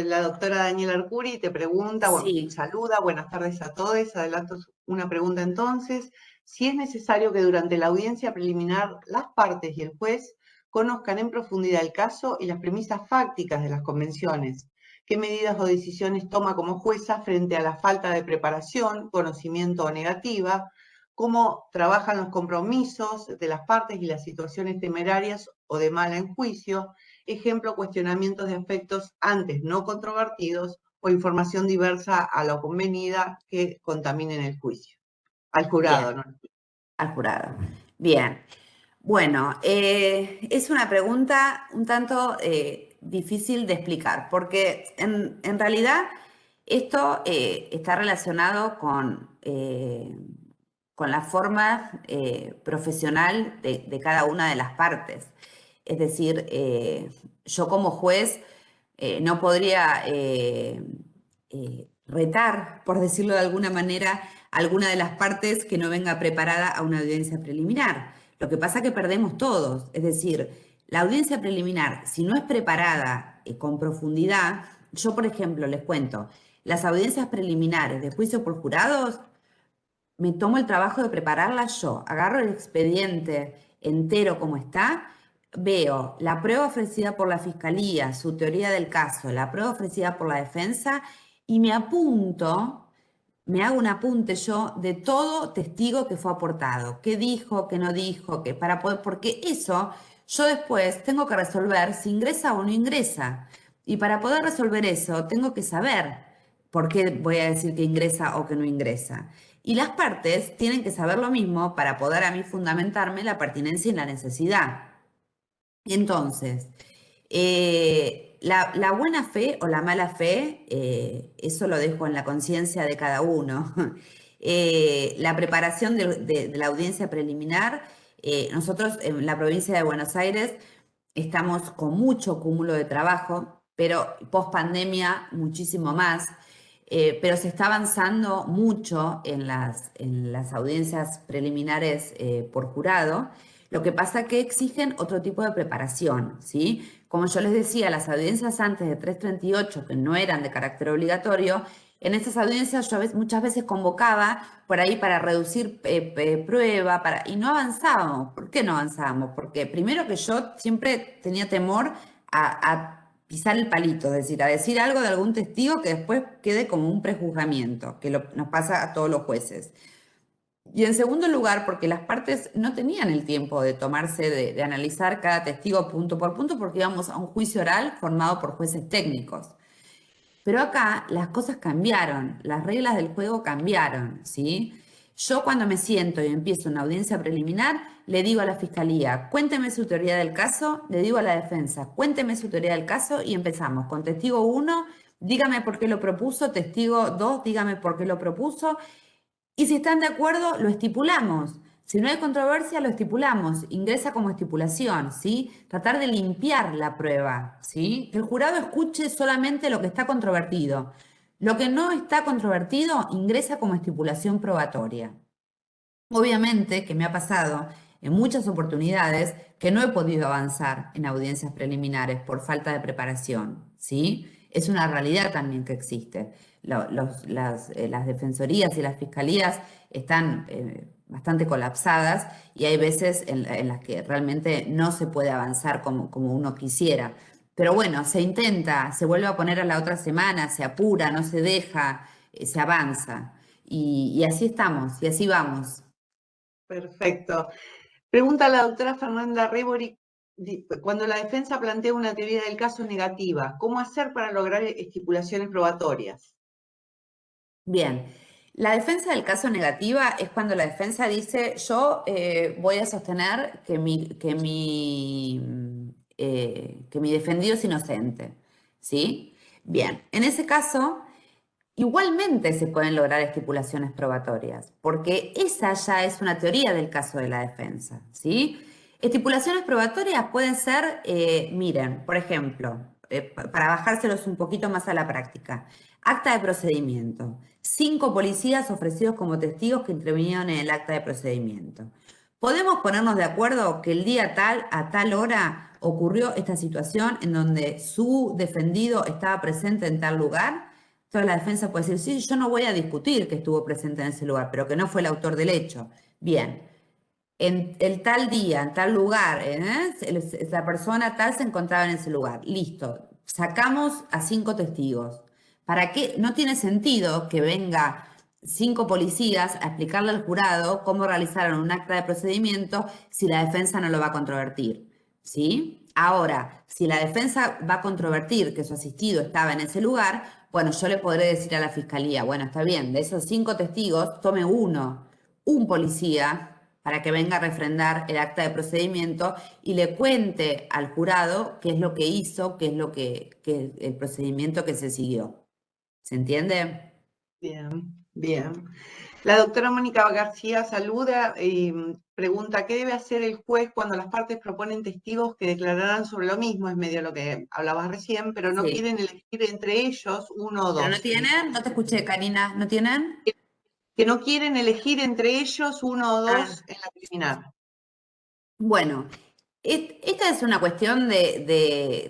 la doctora Daniela Arcuri te pregunta, Sí. saluda, buenas tardes a todos. Adelanto una pregunta entonces. Si es necesario que durante la audiencia preliminar las partes y el juez conozcan en profundidad el caso y las premisas fácticas de las convenciones, ¿qué medidas o decisiones toma como jueza frente a la falta de preparación, conocimiento o negativa? ¿Cómo trabajan los compromisos de las partes y las situaciones temerarias o de mala en juicio? Ejemplo, cuestionamientos de aspectos antes no controvertidos o información diversa a lo convenida que contaminen el juicio. Al jurado, Bien, ¿no? al jurado. Bien. Bueno, es una pregunta un tanto difícil de explicar, porque en realidad esto está relacionado con la forma profesional de cada una de las partes. Es decir, yo como juez no podría retar, por decirlo de alguna manera, a alguna de las partes que no venga preparada a una audiencia preliminar. Lo que pasa es que perdemos todos. Es decir, la audiencia preliminar, si no es preparada con profundidad, yo, por ejemplo, les cuento, las audiencias preliminares de juicio por jurados, me tomo el trabajo de prepararlas yo, agarro el expediente entero como está, veo la prueba ofrecida por la fiscalía, su teoría del caso, la prueba ofrecida por la defensa y me apunto, me hago un apunte yo de todo testigo que fue aportado, qué dijo, qué no dijo, qué para poder, porque eso yo después tengo que resolver si ingresa o no ingresa. Y para poder resolver eso tengo que saber por qué voy a decir que ingresa o que no ingresa. Y las partes tienen que saber lo mismo para poder a mí fundamentarme la pertinencia y la necesidad. Entonces, la buena fe o la mala fe, eso lo dejo en la conciencia de cada uno. La preparación de la audiencia preliminar, nosotros en la provincia de Buenos Aires estamos con mucho cúmulo de trabajo, pero post pandemia muchísimo más. Pero se está avanzando mucho en las audiencias preliminares por jurado. Lo que pasa es que exigen otro tipo de preparación, ¿sí? Como yo les decía, las audiencias antes de 338, que no eran de carácter obligatorio, en estas audiencias yo muchas veces convocaba por ahí para reducir prueba, y no avanzábamos. ¿Por qué no avanzábamos? Porque primero que yo siempre tenía temor a pisar el palito, es decir, a decir algo de algún testigo que después quede como un prejuzgamiento, que nos pasa a todos los jueces. Y en segundo lugar, porque las partes no tenían el tiempo de tomarse, de analizar cada testigo punto por punto, porque íbamos a un juicio oral formado por jueces técnicos. Pero acá las cosas cambiaron, las reglas del juego cambiaron, ¿sí? Yo cuando me siento y empiezo una audiencia preliminar, le digo a la fiscalía, cuénteme su teoría del caso, le digo a la defensa, cuénteme su teoría del caso y empezamos con testigo 1, dígame por qué lo propuso, testigo 2, dígame por qué lo propuso, y si están de acuerdo, lo estipulamos. Si no hay controversia, lo estipulamos. Ingresa como estipulación, ¿sí? Tratar de limpiar la prueba, ¿sí? Que el jurado escuche solamente lo que está controvertido. Lo que no está controvertido ingresa como estipulación probatoria. Obviamente que me ha pasado en muchas oportunidades que no he podido avanzar en audiencias preliminares por falta de preparación, ¿sí? Es una realidad también que existe. Las defensorías y las fiscalías están bastante colapsadas y hay veces en las que realmente no se puede avanzar como uno quisiera. Pero bueno, se intenta, se vuelve a poner a la otra semana, se apura, no se deja, se avanza. Y así estamos, y así vamos. Perfecto. Pregunta la doctora Fernanda Rebori, cuando la defensa plantea una teoría del caso negativa, ¿cómo hacer para lograr estipulaciones probatorias? Bien, la defensa del caso negativa es cuando la defensa dice, yo voy a sostener que mi defendido es inocente, ¿sí? Bien, en ese caso, igualmente se pueden lograr estipulaciones probatorias, porque esa ya es una teoría del caso de la defensa, ¿sí? Estipulaciones probatorias pueden ser, miren, por ejemplo, para bajárselos un poquito más a la práctica, acta de procedimiento, 5 policías ofrecidos como testigos que intervinieron en el acta de procedimiento. Podemos ponernos de acuerdo que el día tal, a tal hora, ocurrió esta situación en donde su defendido estaba presente en tal lugar. Entonces la defensa puede decir, sí, yo no voy a discutir que estuvo presente en ese lugar, pero que no fue el autor del hecho. Bien, en el tal día, en tal lugar, la persona tal se encontraba en ese lugar. Listo, sacamos a 5 testigos. ¿Para qué? No tiene sentido que venga 5 policías a explicarle al jurado cómo realizaron un acta de procedimiento si la defensa no lo va a controvertir. ¿Sí? Ahora, si la defensa va a controvertir que su asistido estaba en ese lugar, bueno, yo le podré decir a la fiscalía, bueno, está bien, de esos 5 testigos, tome un policía para que venga a refrendar el acta de procedimiento y le cuente al jurado qué es lo que hizo, qué es el procedimiento que se siguió. ¿Se entiende? Bien, bien. La doctora Mónica García saluda y pregunta, ¿qué debe hacer el juez cuando las partes proponen testigos que declararán sobre lo mismo? Es medio lo que hablabas recién, pero no Sí. quieren elegir entre ellos uno o ¿Pero no dos. tienen? No te escuché, Karina. ¿No tienen? Que no quieren elegir entre ellos uno o dos en la preliminar. Bueno, esta es una cuestión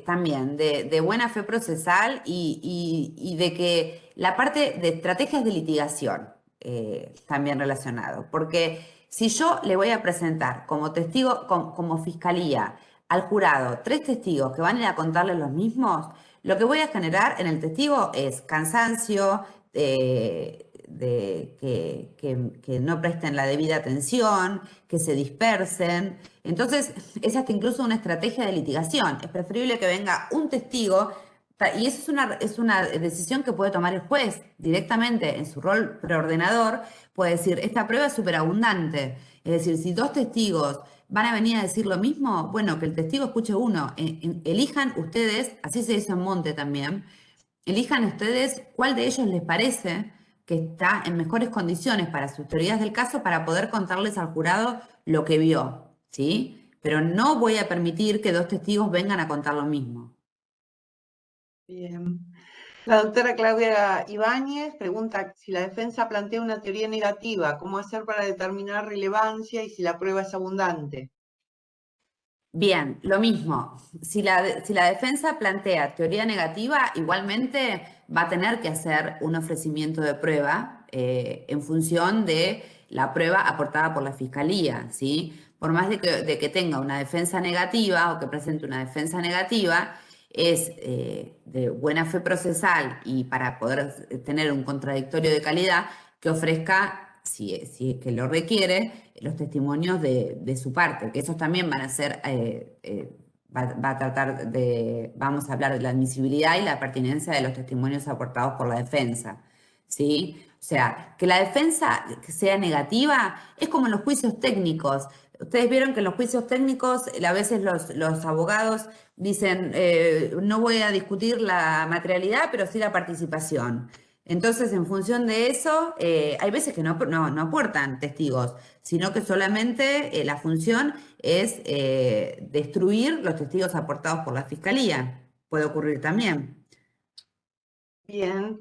también de buena fe procesal y de que la parte de estrategias de litigación también relacionado. Porque si yo le voy a presentar como testigo, como fiscalía al jurado 3 testigos que van a ir a contarle los mismos, lo que voy a generar en el testigo es cansancio, que no presten la debida atención, que se dispersen. Entonces, es hasta incluso una estrategia de litigación. Es preferible que venga un testigo, y eso es una decisión que puede tomar el juez directamente en su rol preordenador, puede decir, esta prueba es superabundante. Es decir, si 2 testigos van a venir a decir lo mismo, bueno, que el testigo escuche uno. Elijan ustedes, así se hizo en Monte también, elijan ustedes cuál de ellos les parece que está en mejores condiciones para sus teorías del caso para poder contarles al jurado lo que vio, ¿sí? Pero no voy a permitir que 2 testigos vengan a contar lo mismo. Bien. La doctora Claudia Ibáñez pregunta si la defensa plantea una teoría negativa, ¿cómo hacer para determinar relevancia y si la prueba es abundante? Bien, lo mismo. Si la defensa plantea teoría negativa, igualmente va a tener que hacer un ofrecimiento de prueba en función de la prueba aportada por la fiscalía, ¿sí? Por más de que tenga una defensa negativa o que presente una defensa negativa, es de buena fe procesal y para poder tener un contradictorio de calidad que ofrezca, si es que lo requiere, los testimonios de su parte, que esos también van a ser, va a tratar vamos a hablar de la admisibilidad y la pertinencia de los testimonios aportados por la defensa, ¿sí? O sea, que la defensa sea negativa es como en los juicios técnicos. Ustedes vieron que en los juicios técnicos a veces los abogados dicen, no voy a discutir la materialidad, pero sí la participación. Entonces, en función de eso, hay veces que no aportan testigos, sino que solamente la función es destruir los testigos aportados por la fiscalía. Puede ocurrir también. Bien.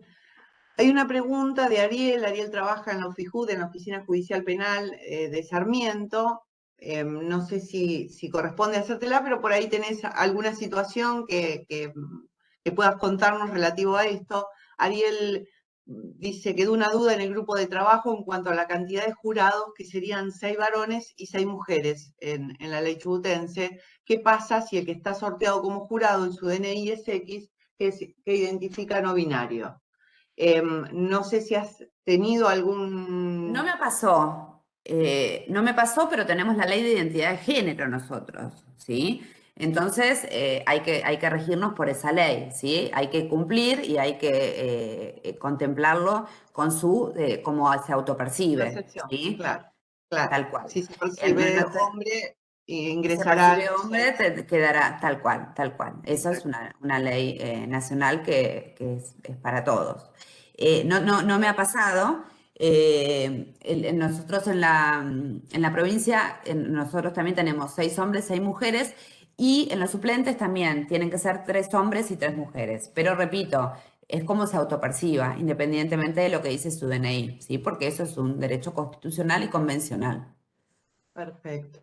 Hay una pregunta de Ariel. Ariel trabaja en la OFIJUD, en la Oficina Judicial Penal de Sarmiento. no sé si corresponde hacértela, pero por ahí tenés alguna situación que puedas contarnos relativo a esto. Ariel dice que quedó una duda en el grupo de trabajo en cuanto a la cantidad de jurados, que serían 6 varones y 6 mujeres en la ley chubutense. ¿Qué pasa si el que está sorteado como jurado en su DNI es X, que identifica no binario? No sé si has tenido algún... No me pasó, pero tenemos la ley de identidad de género nosotros, ¿sí? Entonces hay que regirnos por esa ley, ¿sí? Hay que cumplir y hay que contemplarlo con cómo se autopercibe, Percepción, ¿sí? claro, claro. Tal cual. Si se En percibe nuestra- hombre, si se ingresará percibe al hombre, 6. te quedará tal cual, tal cual. Esa es Perfecto. una ley nacional que es para todos. No me ha pasado. Nosotros en la provincia, nosotros también tenemos 6 hombres, 6 mujeres, y en los suplentes también tienen que ser 3 hombres y 3 mujeres. Pero repito, es como se autoperciba, independientemente de lo que dice su DNI, ¿sí? Porque eso es un derecho constitucional y convencional. Perfecto.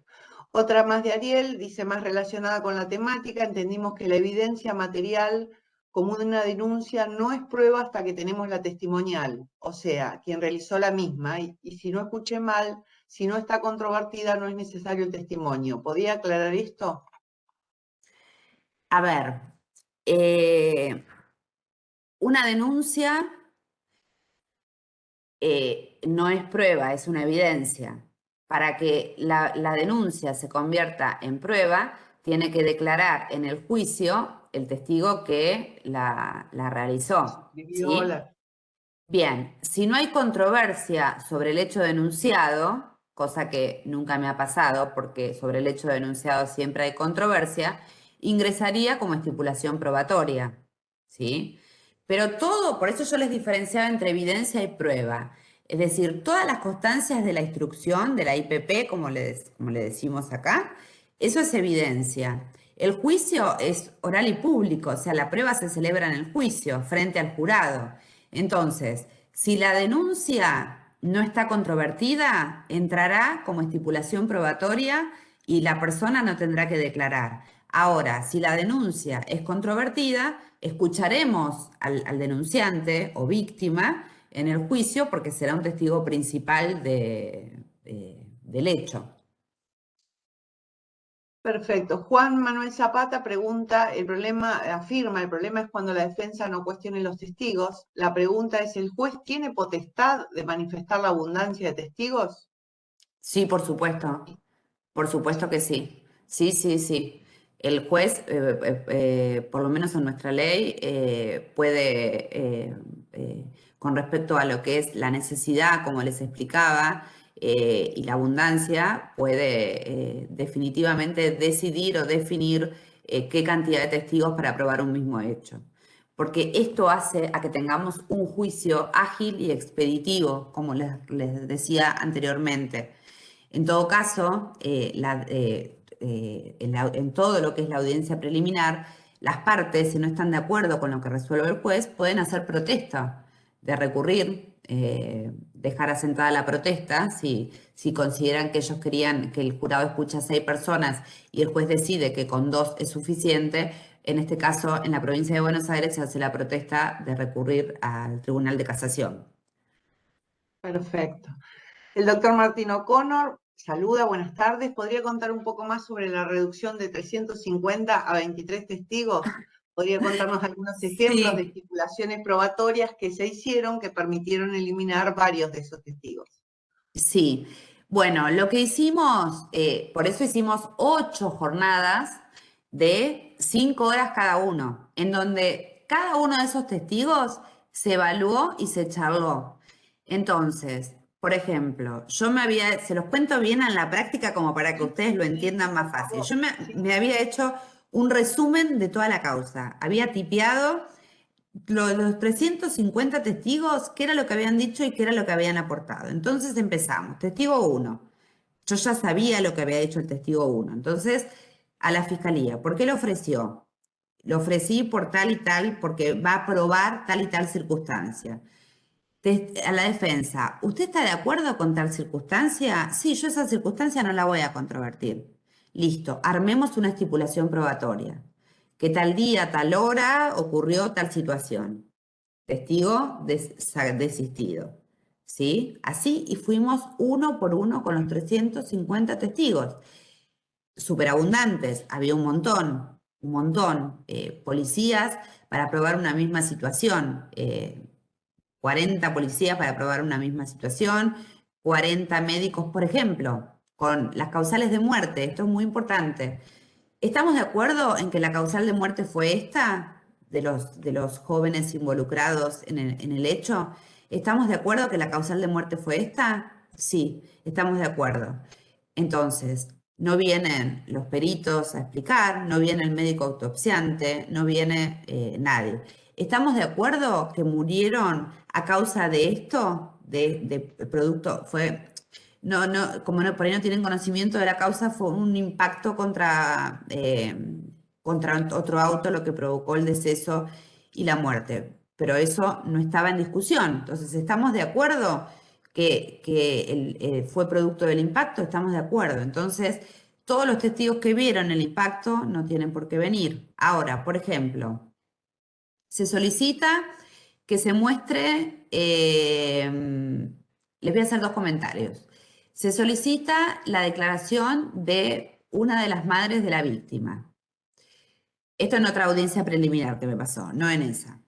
Otra más de Ariel, dice más relacionada con la temática, entendimos que la evidencia material como una denuncia no es prueba hasta que tenemos la testimonial, o sea, quien realizó la misma, y si no escuché mal, si no está controvertida no es necesario el testimonio. ¿Podría aclarar esto? A ver, una denuncia no es prueba, es una evidencia. Para que la denuncia se convierta en prueba, tiene que declarar en el juicio el testigo que la realizó, Escribió ¿sí? Bien, si no hay controversia sobre el hecho denunciado, cosa que nunca me ha pasado porque sobre el hecho denunciado siempre hay controversia, ingresaría como estipulación probatoria, ¿sí? Pero todo, por eso yo les diferenciaba entre evidencia y prueba. Es decir, todas las constancias de la instrucción, de la IPP, como le decimos acá, eso es evidencia. El juicio es oral y público, o sea, la prueba se celebra en el juicio, frente al jurado. Entonces, si la denuncia no está controvertida, entrará como estipulación probatoria y la persona no tendrá que declarar. Ahora, si la denuncia es controvertida, escucharemos al denunciante o víctima en el juicio porque será un testigo principal del hecho. Perfecto. Juan Manuel Zapata pregunta, afirma, el problema es cuando la defensa no cuestione los testigos. La pregunta es, ¿el juez tiene potestad de manifestar la abundancia de testigos? Sí, por supuesto que sí. Sí, sí, sí. El juez, por lo menos en nuestra ley, con respecto a lo que es la necesidad, como les explicaba, y la abundancia, puede definitivamente decidir o definir qué cantidad de testigos para probar un mismo hecho. Porque esto hace a que tengamos un juicio ágil y expeditivo, como les decía anteriormente. En todo caso, en todo lo que es la audiencia preliminar, las partes, si no están de acuerdo con lo que resuelve el juez, pueden hacer protesta, de recurrir, dejar asentada la protesta, si consideran que ellos querían que el jurado escuche a 6 personas y el juez decide que con 2 es suficiente. En este caso, en la provincia de Buenos Aires se hace la protesta de recurrir al Tribunal de Casación. Perfecto. El doctor Martín O'Connor saluda, buenas tardes. ¿Podría contar un poco más sobre la reducción de 350 a 23 testigos? ¿Podría contarnos algunos ejemplos de Sí, estipulaciones probatorias que se hicieron que permitieron eliminar varios de esos testigos? sí. Bueno, lo que hicimos, por eso hicimos 8 jornadas de 5 horas cada uno, en donde cada uno de esos testigos se evaluó y se charló. Entonces, por ejemplo, se los cuento bien en la práctica como para que Sí, ustedes lo sí, sí, entiendan por más fácil. favor. Yo Sí, me había hecho un resumen de toda la causa. Había tipeado los 350 testigos, qué era lo que habían dicho y qué era lo que habían aportado. Entonces empezamos. Testigo 1. Yo ya sabía lo que había dicho el testigo 1. Entonces, a la fiscalía, ¿por qué lo ofreció? Lo ofrecí por tal y tal, porque va a probar tal y tal circunstancia. A la defensa, ¿usted está de acuerdo con tal circunstancia? Sí, yo esa circunstancia no la voy a controvertir. Listo, armemos una estipulación probatoria. Que tal día, tal hora ocurrió tal situación. Testigo desistido. ¿Sí? Así, y fuimos uno por uno con los 350 testigos. Superabundantes, había un montón. Policías para probar una misma situación. 40 policías para probar una misma situación, 40 médicos, por ejemplo, con las causales de muerte. Esto es muy importante. ¿Estamos de acuerdo en que la causal de muerte fue esta, de los jóvenes involucrados en el hecho? ¿Estamos de acuerdo que la causal de muerte fue esta? Sí, estamos de acuerdo. Entonces, no vienen los peritos a explicar, no viene el médico autopsiante, no viene nadie. ¿Estamos de acuerdo que murieron a causa de esto, de producto? Como por ahí no tienen conocimiento de la causa, fue un impacto contra otro auto lo que provocó el deceso y la muerte. Pero eso no estaba en discusión. Entonces, ¿estamos de acuerdo que fue producto del impacto? Estamos de acuerdo. Entonces, todos los testigos que vieron el impacto no tienen por qué venir. Ahora, por ejemplo, se solicita que se muestre, les voy a hacer dos comentarios. Se solicita la declaración de una de las madres de la víctima. Esto en otra audiencia preliminar que me pasó, no en esa.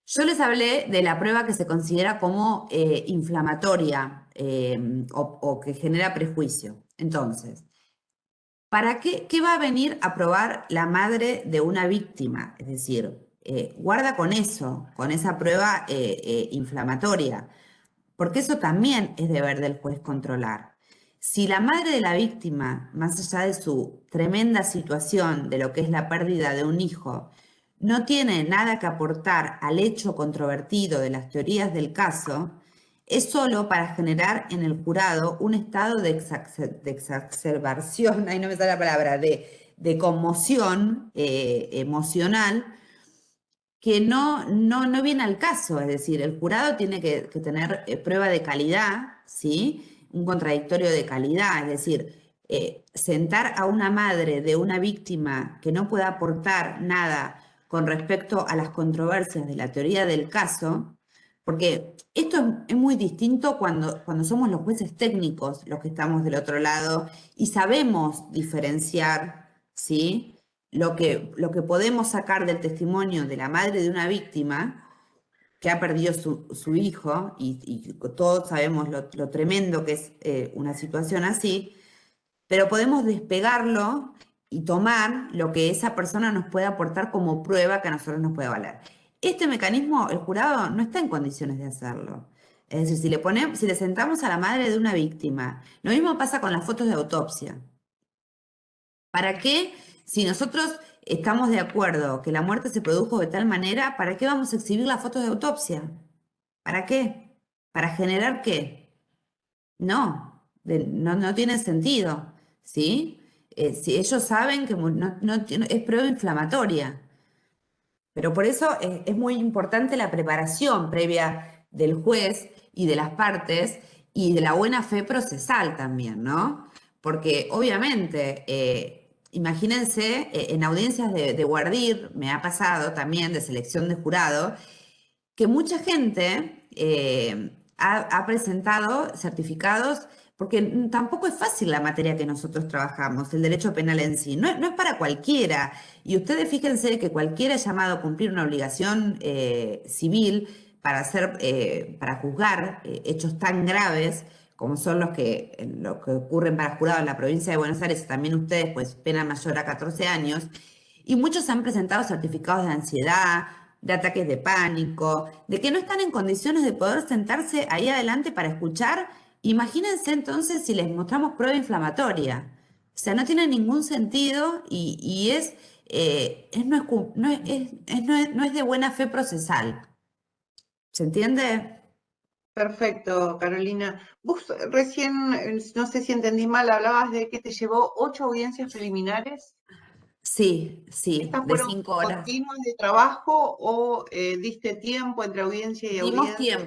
Yo les hablé de la prueba que se considera como inflamatoria o que genera prejuicio. Entonces, ¿para qué va a venir a probar la madre de una víctima? Es decir, guarda con eso, con esa prueba inflamatoria, porque eso también es deber del juez controlar. Si la madre de la víctima, más allá de su tremenda situación de lo que es la pérdida de un hijo, no tiene nada que aportar al hecho controvertido de las teorías del caso, es solo para generar en el jurado un estado de exacerbación, ahí no me sale la palabra, de conmoción emocional que no viene al caso. Es decir, el jurado tiene que tener prueba de calidad, ¿sí? Un contradictorio de calidad, es decir, sentar a una madre de una víctima que no pueda aportar nada con respecto a las controversias de la teoría del caso, porque esto es muy distinto cuando somos los jueces técnicos los que estamos del otro lado y sabemos diferenciar, ¿sí? Lo que podemos sacar del testimonio de la madre de una víctima que ha perdido su hijo, y todos sabemos lo tremendo que es una situación así, pero podemos despegarlo y tomar lo que esa persona nos puede aportar como prueba que a nosotros nos puede valer. Este mecanismo, el jurado no está en condiciones de hacerlo. Es decir, si le sentamos a la madre de una víctima, lo mismo pasa con las fotos de autopsia. ¿Para qué? Si nosotros estamos de acuerdo que la muerte se produjo de tal manera, ¿para qué vamos a exhibir las fotos de autopsia? ¿Para qué? ¿Para generar qué? No tiene sentido, ¿sí? Si ellos saben que es prueba inflamatoria. Pero por eso es muy importante la preparación previa del juez y de las partes y de la buena fe procesal también, ¿no? Porque obviamente, imagínense, en audiencias de Guardir, me ha pasado también de selección de jurado, que mucha gente ha presentado certificados, porque tampoco es fácil la materia que nosotros trabajamos, el derecho penal en sí, no es para cualquiera. Y ustedes fíjense que cualquiera llamado a cumplir una obligación civil para juzgar hechos tan graves como son lo que ocurren para jurados en la provincia de Buenos Aires, y también ustedes, pues pena mayor a 14 años, y muchos han presentado certificados de ansiedad, de ataques de pánico, de que no están en condiciones de poder sentarse ahí adelante para escuchar. Imagínense entonces si les mostramos prueba inflamatoria. O sea, no tiene ningún sentido y no es de buena fe procesal. ¿Se entiende? Perfecto, Carolina. Vos recién, no sé si entendí mal, hablabas de que te llevó 8 audiencias preliminares. Sí, sí, ¿Estas de fueron 5 horas. continuas de trabajo o diste tiempo entre audiencia y audiencia?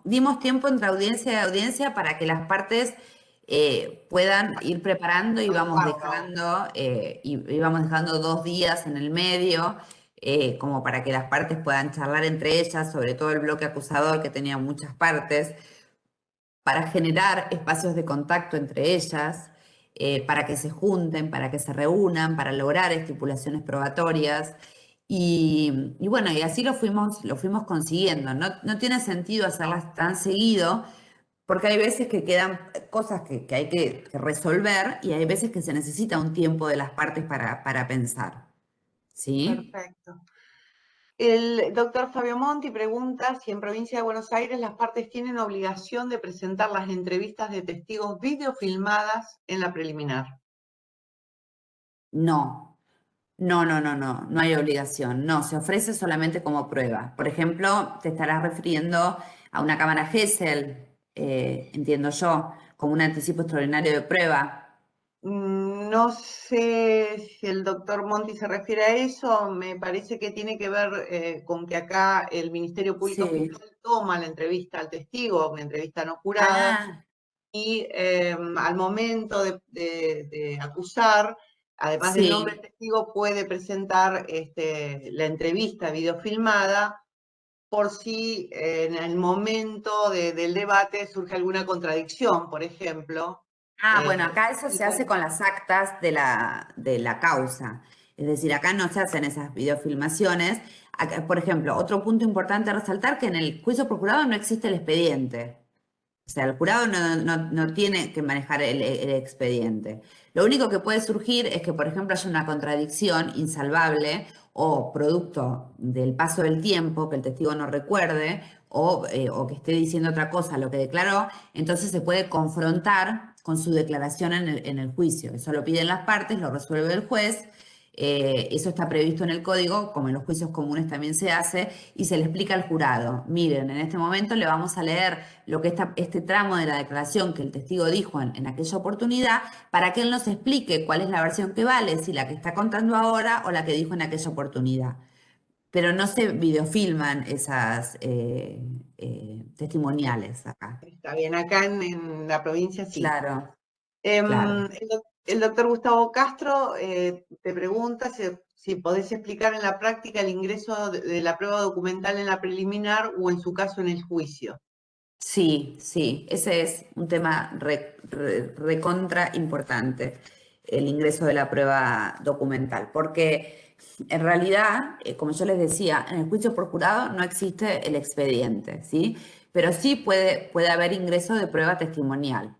Dimos tiempo entre audiencia y audiencia para que las partes puedan ir preparando y vamos Adecuarlo. dejando, íbamos dejando 2 días en el medio, como para que las partes puedan charlar entre ellas, sobre todo el bloque acusador que tenía muchas partes, para generar espacios de contacto entre ellas, para que se junten, para que se reúnan, para lograr estipulaciones probatorias. Y bueno, y así lo fuimos consiguiendo. No tiene sentido hacerlas tan seguido, porque hay veces que quedan cosas que hay que resolver y hay veces que se necesita un tiempo de las partes para pensar. ¿Sí? Perfecto. El doctor Fabio Monti pregunta si en Provincia de Buenos Aires las partes tienen obligación de presentar las entrevistas de testigos videofilmadas en la preliminar. No. No hay obligación. No, se ofrece solamente como prueba. Por ejemplo, te estarás refiriendo a una cámara Gesell, entiendo yo, como un anticipo extraordinario de prueba. No sé si el doctor Monti se refiere a eso, me parece que tiene que ver con que acá el Ministerio Público Sí. Fiscal toma la entrevista al testigo, una entrevista no jurada, Ah, y al momento de acusar, además del nombre del sí. testigo, puede presentar la entrevista videofilmada por si en el momento del debate surge alguna contradicción, por ejemplo. Ah, bueno, eh, acá eso y se hace bueno, con las actas de la causa. Es decir, acá no se hacen esas videofilmaciones. Por ejemplo, otro punto importante a resaltar que en el juicio por jurado no existe el expediente. O sea, el jurado no tiene que manejar el expediente. Lo único que puede surgir es que, por ejemplo, haya una contradicción insalvable o producto del paso del tiempo, que el testigo no recuerde o que esté diciendo otra cosa a lo que declaró, entonces se puede confrontar con su declaración en el juicio. Eso lo piden las partes, lo resuelve el juez. Eso está previsto en el código, como en los juicios comunes también se hace, y se le explica al jurado, miren, en este momento le vamos a leer lo que este tramo de la declaración que el testigo dijo en aquella oportunidad, para que él nos explique cuál es la versión que vale, si la que está contando ahora o la que dijo en aquella oportunidad. Pero no se videofilman esas testimoniales acá. está bien, acá en la provincia sí. Claro, claro. El doctor Gustavo Castro te pregunta si podés explicar en la práctica el ingreso de la prueba documental en la preliminar o en su caso en el juicio. Sí, sí, ese es un tema recontra importante, el ingreso de la prueba documental, porque en realidad, como yo les decía, en el juicio por jurado no existe el expediente, ¿sí? Pero sí puede haber ingreso de prueba testimonial.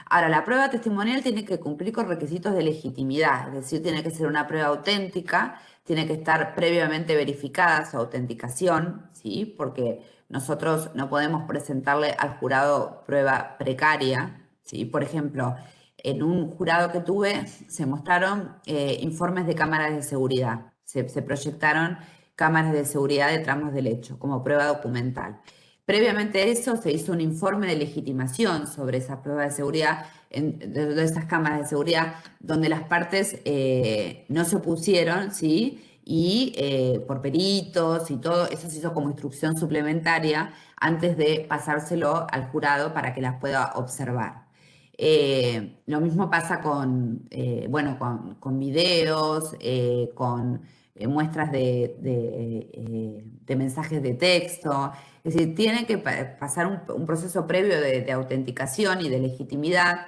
Ahora, la prueba testimonial tiene que cumplir con requisitos de legitimidad, es decir, tiene que ser una prueba auténtica, tiene que estar previamente verificada su autenticación, ¿sí? Porque nosotros no podemos presentarle al jurado prueba precaria, ¿sí? Por ejemplo, en un jurado que tuve se mostraron informes de cámaras de seguridad, se proyectaron cámaras de seguridad de tramos del hecho como prueba documental. Previamente a eso se hizo un informe de legitimación sobre esas pruebas de seguridad, de esas cámaras de seguridad, donde las partes no se opusieron, ¿sí? Y por peritos y todo, eso se hizo como instrucción suplementaria antes de pasárselo al jurado para que las pueda observar. Lo mismo pasa bueno, con videos, con muestras de mensajes de texto. Es decir, tiene que pasar un proceso previo de autenticación y de legitimidad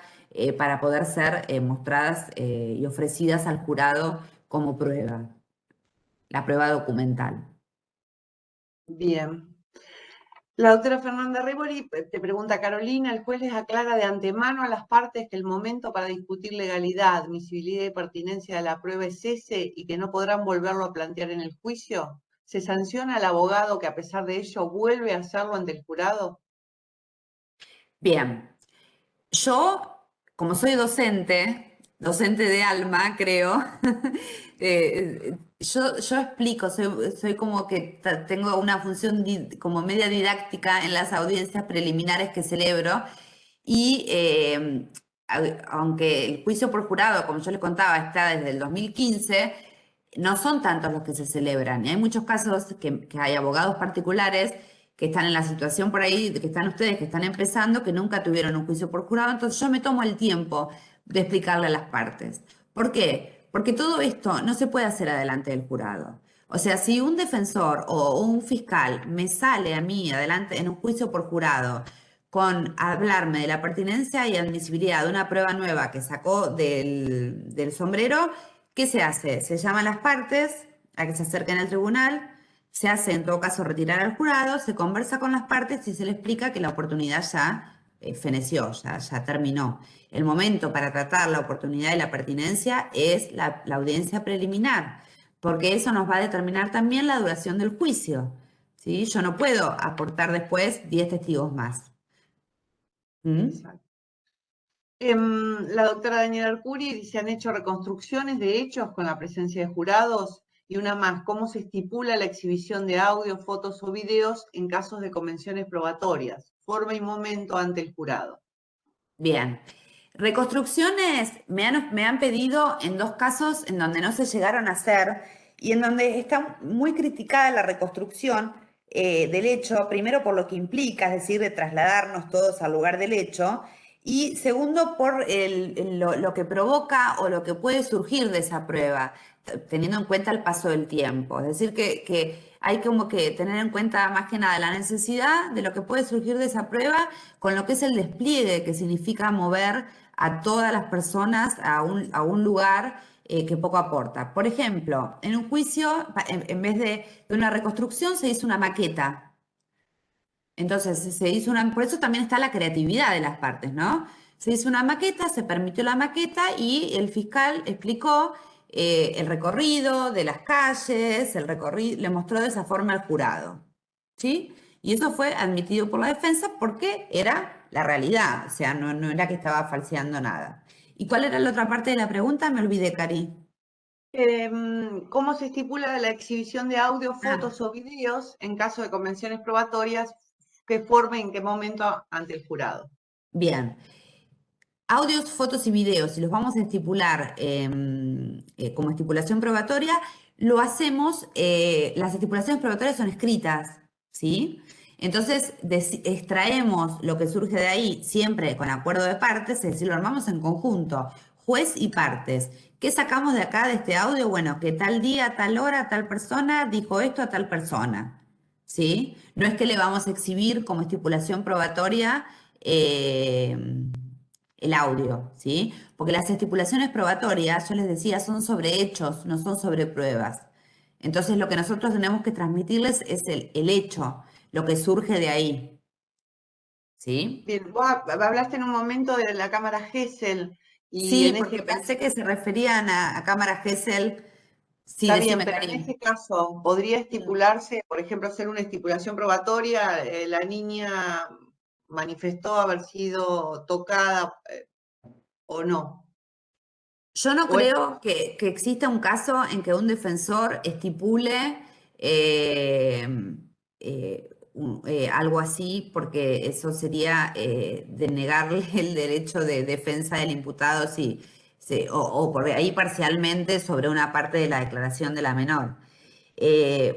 para poder ser mostradas y ofrecidas al jurado como prueba, la prueba documental. Bien. La doctora Fernanda Rebori te pregunta, Carolina, el juez les aclara de antemano a las partes que el momento para discutir legalidad, admisibilidad y pertinencia de la prueba es ese y que no podrán volverlo a plantear en el juicio. ¿Se sanciona al abogado que a pesar de ello vuelve a hacerlo ante el jurado? Bien, yo, como soy docente de alma, creo, yo explico, soy como que tengo una función como media didáctica en las audiencias preliminares que celebro y aunque el juicio por jurado, como yo les contaba, está desde el 2015, no son tantos los que se celebran. Y hay muchos casos que hay abogados particulares que están en la situación por ahí, que están ustedes, que están empezando, que nunca tuvieron un juicio por jurado. Entonces yo me tomo el tiempo de explicarle a las partes. ¿Por qué? Porque todo esto no se puede hacer adelante del jurado. O sea, si un defensor o un fiscal me sale a mí adelante en un juicio por jurado con hablarme de la pertinencia y admisibilidad de una prueba nueva que sacó del sombrero, ¿qué se hace? Se llaman las partes a que se acerquen al tribunal, se hace en todo caso retirar al jurado, se conversa con las partes y se le explica que la oportunidad ya feneció, ya terminó. El momento para tratar la oportunidad y la pertinencia es la audiencia preliminar, porque eso nos va a determinar también la duración del juicio. ¿Sí? Yo no puedo aportar después 10 testigos más. Exacto. La doctora Daniela Arcuri dice, han hecho reconstrucciones de hechos con la presencia de jurados y una más, ¿cómo se estipula la exhibición de audio, fotos o videos en casos de convenciones probatorias? Forma y momento ante el jurado. Bien. Reconstrucciones me han pedido en 2 casos en donde no se llegaron a hacer y en donde está muy criticada la reconstrucción del hecho, primero por lo que implica, es decir, de trasladarnos todos al lugar del hecho, y segundo por lo que provoca o lo que puede surgir de esa prueba, teniendo en cuenta el paso del tiempo. Es decir, que hay como que tener en cuenta más que nada la necesidad de lo que puede surgir de esa prueba con lo que es el despliegue que significa mover a todas las personas a un lugar que poco aporta. Por ejemplo, en un juicio, en vez de una reconstrucción, se hizo una maqueta. Entonces, se hizo por eso también está la creatividad de las partes, ¿no? Se hizo una maqueta, se permitió la maqueta y el fiscal explicó el recorrido de las calles, el recorrido, le mostró de esa forma al jurado, ¿sí? Y eso fue admitido por la defensa porque era la realidad, o sea, no era que estaba falseando nada. ¿Y cuál era la otra parte de la pregunta? Me olvidé, Cari. ¿Cómo se estipula la exhibición de audio, Ah, fotos o videos en caso de convenciones probatorias? ¿Qué forma y en qué momento ante el jurado? bien. Audios, fotos y videos, si los vamos a estipular como estipulación probatoria, lo hacemos, las estipulaciones probatorias son escritas, ¿sí? Entonces, extraemos lo que surge de ahí siempre con acuerdo de partes, es decir, lo armamos en conjunto, juez y partes. ¿Qué sacamos de acá de este audio? Bueno, que tal día, tal hora, tal persona dijo esto a tal persona, ¿sí? No es que le vamos a exhibir como estipulación probatoria el audio, ¿sí? Porque las estipulaciones probatorias, yo les decía, son sobre hechos, no son sobre pruebas. Entonces, lo que nosotros tenemos que transmitirles es el hecho, lo que surge de ahí, ¿sí? Bien, vos hablaste en un momento de la cámara Gesell y Sí, en ese porque caso, pensé que se referían a cámara Gesell. Sí, está bien, decime, pero en Karim. ese caso podría estipularse, por ejemplo, hacer una estipulación probatoria, la niña manifestó haber sido tocada o no. Yo no O es, creo que exista un caso en que un defensor estipule eh, algo así, porque eso sería denegarle el derecho de defensa del imputado o por ahí parcialmente sobre una parte de la declaración de la menor.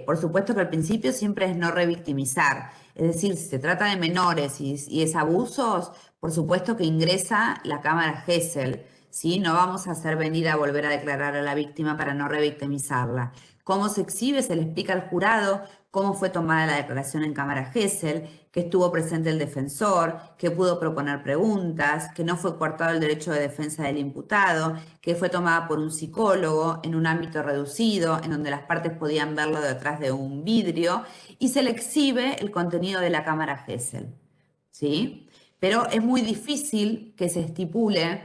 Por supuesto que al principio siempre es no revictimizar, es decir, si se trata de menores y es abusos, por supuesto que ingresa la cámara Gesell, ¿sí? No vamos a hacer venir a volver a declarar a la víctima para no revictimizarla. ¿Cómo se exhibe? Se le explica al jurado cómo fue tomada la declaración en cámara Gesell, que estuvo presente el defensor, que pudo proponer preguntas, que no fue coartado el derecho de defensa del imputado, que fue tomada por un psicólogo en un ámbito reducido, en donde las partes podían verlo detrás de un vidrio, y se le exhibe el contenido de la cámara Gesell, ¿sí? Pero es muy difícil que se estipule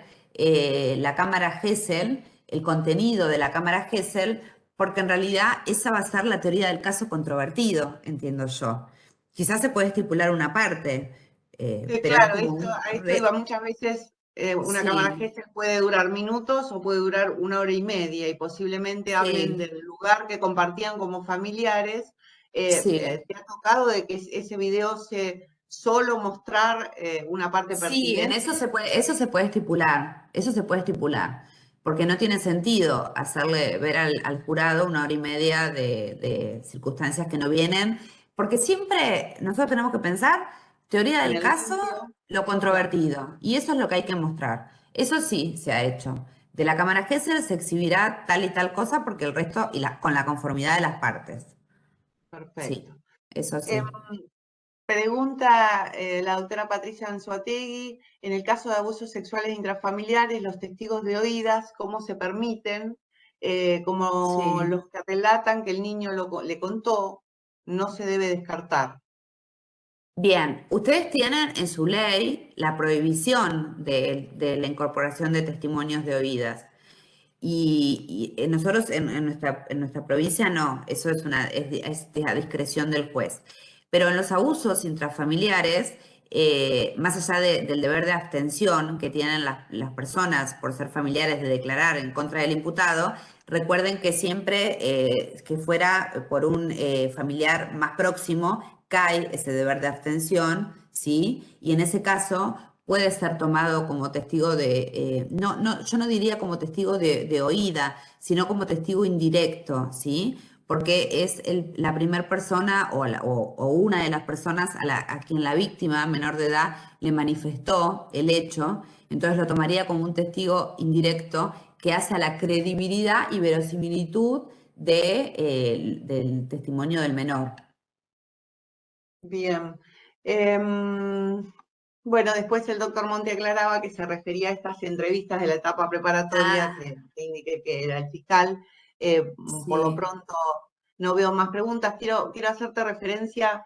la cámara Gesell, el contenido de la cámara Gesell, porque en realidad esa va a ser la teoría del caso controvertido, entiendo yo. Quizás se puede estipular una parte, pero es claro, como a esto iba muchas veces, una cámara sí, Gesell puede durar minutos o puede durar 1 hora y media y posiblemente hablen sí, del lugar que compartían como familiares. sí. ¿Te ha tocado de que ese video se solo mostrar una parte Sí, en pertinente? eso se puede estipular, eso se puede estipular. porque no tiene sentido hacerle ver al jurado 1 hora y media de circunstancias que no vienen, porque siempre nosotros tenemos que pensar teoría En del el caso, juicio, lo claro, controvertido, y eso es lo que hay que mostrar. Eso sí se ha hecho. De la Cámara Gesell se exhibirá tal y tal cosa porque el resto, con la conformidad de las partes. Sí, perfecto. eso Em, sí. Pregunta la doctora Patricia Anzoátegui, en el caso de abusos sexuales intrafamiliares, los testigos de oídas, ¿cómo se permiten? Como Sí. los que relatan que el niño le contó, no se debe descartar. Bien, ustedes tienen en su ley la prohibición de la incorporación de testimonios de oídas. Y nosotros en nuestra provincia no, eso es a discreción del juez. Pero en los abusos intrafamiliares, más allá del deber de abstención que tienen las personas por ser familiares de declarar en contra del imputado, recuerden que siempre que fuera por un familiar más próximo, cae ese deber de abstención, ¿sí? Y en ese caso puede ser tomado como testigo yo no diría como testigo de oída, sino como testigo indirecto, ¿sí? Porque es la primera persona o una de las personas a quien la víctima menor de edad le manifestó el hecho, entonces lo tomaría como un testigo indirecto que hace a la credibilidad y verosimilitud del testimonio del menor. Bien. Bueno, después el doctor Monte aclaraba que se refería a estas entrevistas de la etapa preparatoria Ah, que indiqué que era el fiscal. Por lo sí. pronto no veo más preguntas. Quiero hacerte referencia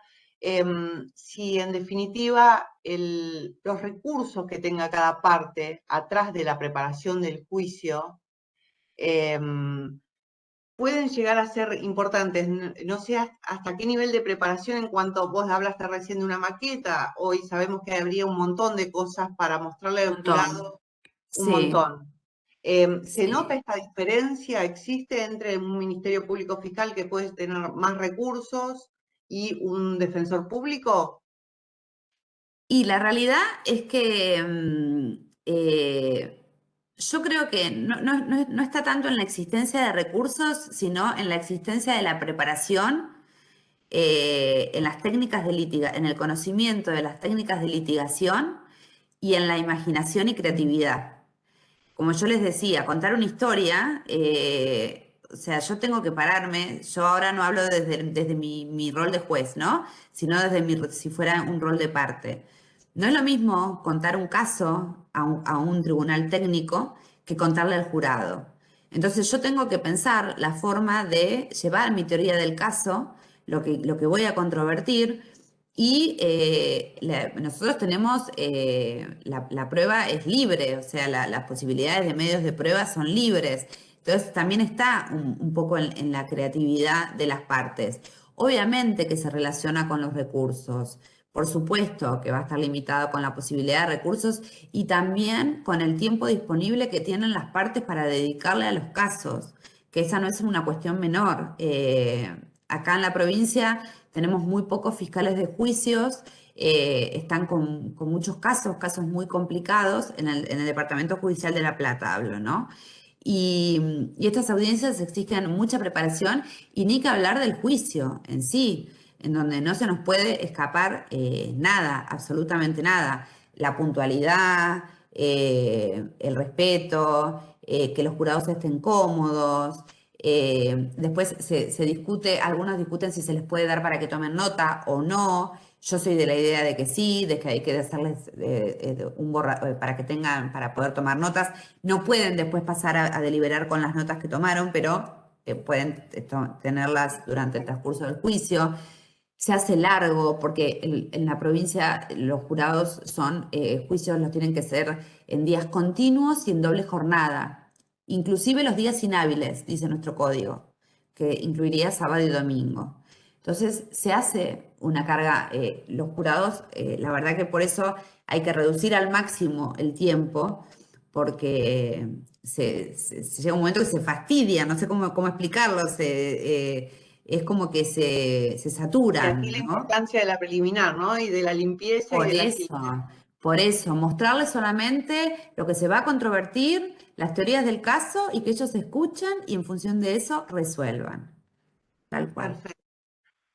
si en definitiva los recursos que tenga cada parte atrás de la preparación del juicio pueden llegar a ser importantes. No sé hasta qué nivel de preparación en cuanto vos hablaste recién de una maqueta, hoy sabemos que habría un montón de cosas para mostrarle Un al montón. jurado, un Sí, montón. ¿Se nota sí. esta diferencia? ¿Existe entre un Ministerio Público Fiscal que puede tener más recursos y un defensor público? Y la realidad es que yo creo que no está tanto en la existencia de recursos, sino en la existencia de la preparación, en las técnicas en el conocimiento de las técnicas de litigación y en la imaginación y creatividad. Como yo les decía, contar una historia, o sea, yo tengo que pararme, yo ahora no hablo desde mi rol de juez, ¿no? Sino si fuera un rol de parte. No es lo mismo contar un caso a un tribunal técnico que contarle al jurado. Entonces yo tengo que pensar la forma de llevar mi teoría del caso, lo que voy a controvertir, y nosotros tenemos, la prueba es libre, o sea, las posibilidades de medios de prueba son libres. Entonces también está un poco en la creatividad de las partes. Obviamente que se relaciona con los recursos, por supuesto que va a estar limitado con la posibilidad de recursos y también con el tiempo disponible que tienen las partes para dedicarle a los casos, que esa no es una cuestión menor. Acá en la provincia tenemos muy pocos fiscales de juicios, están con muchos casos muy complicados en el Departamento Judicial de La Plata, hablo, ¿no? Y estas audiencias exigen mucha preparación y ni que hablar del juicio en sí, en donde no se nos puede escapar nada, absolutamente nada. La puntualidad, el respeto, que los jurados estén cómodos. Después se discute, algunos discuten si se les puede dar para que tomen nota o no. Yo soy de la idea de que sí, de que hay que hacerles para que tengan, para poder tomar notas. No pueden después pasar a deliberar con las notas que tomaron, pero pueden tenerlas durante el transcurso del juicio. Se hace largo porque en la provincia los jurados juicios los tienen que ser en días continuos y en doble jornada. Inclusive los días inhábiles, dice nuestro código, que incluiría sábado y domingo. Entonces se hace una carga, los jurados, la verdad que por eso hay que reducir al máximo el tiempo, porque se llega un momento que se fastidia, no sé cómo explicarlo, es como que se De aquí saturan, la ¿no? importancia de la preliminar, ¿no? Y de la limpieza y Por de la eso, agilidad. Por eso, mostrarles solamente lo que se va a controvertir, las teorías del caso y que ellos escuchan y en función de eso resuelvan. Tal cual. Perfecto.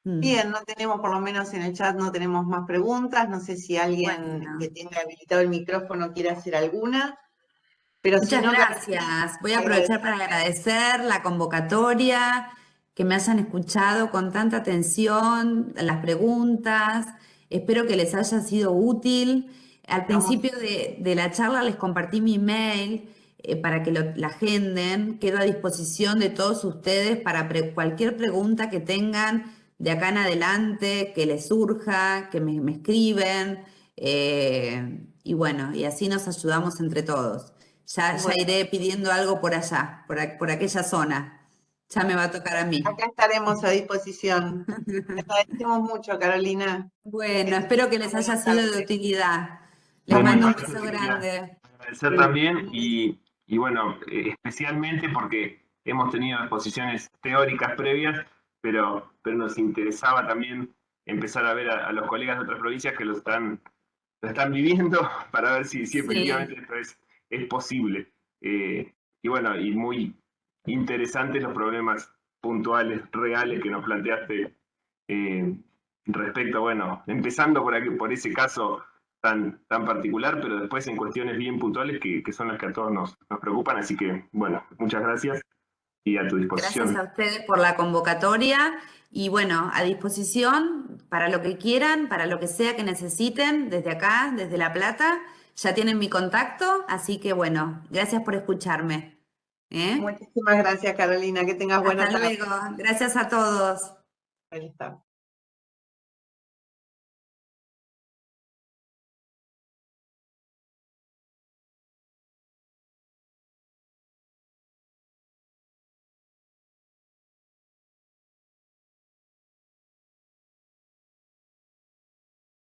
Bien, no tenemos, por lo menos en el chat, no tenemos más preguntas. No sé si alguien que tenga habilitado el micrófono quiere hacer alguna. Pero Muchas si no, gracias. Voy a aprovechar para agradecer la convocatoria, que me hayan escuchado con tanta atención, las preguntas. Espero que les haya sido útil. Al principio de la charla les compartí mi email para que la agenden. Quedo a disposición de todos ustedes para cualquier pregunta que tengan de acá en adelante, que les surja, que me escriben. Y bueno, y así nos ayudamos entre todos. Ya iré pidiendo algo por allá, por aquella zona. Ya me va a tocar a mí. Acá estaremos a disposición. Te agradecemos mucho, Carolina. Bueno, espero que les haya sido de utilidad. Les Bueno, mando un beso grande. Agradecer también y bueno, especialmente porque hemos tenido exposiciones teóricas previas, pero nos interesaba también empezar a ver a los colegas de otras provincias que lo están viviendo para ver si efectivamente esto es posible. Y bueno, y muy interesantes los problemas puntuales, reales que nos planteaste respecto, bueno, empezando por ese caso tan particular, pero después en cuestiones bien puntuales que son las que a todos nos preocupan. Así que, bueno, muchas gracias y a tu disposición. Gracias a ustedes por la convocatoria y bueno, a disposición para lo que quieran, para lo que sea que necesiten, desde acá, desde La Plata. Ya tienen mi contacto, así que bueno, gracias por escucharme. Muchísimas gracias, Carolina. Que tengas buena tarde. Hasta luego. Gracias a todos. Ahí está.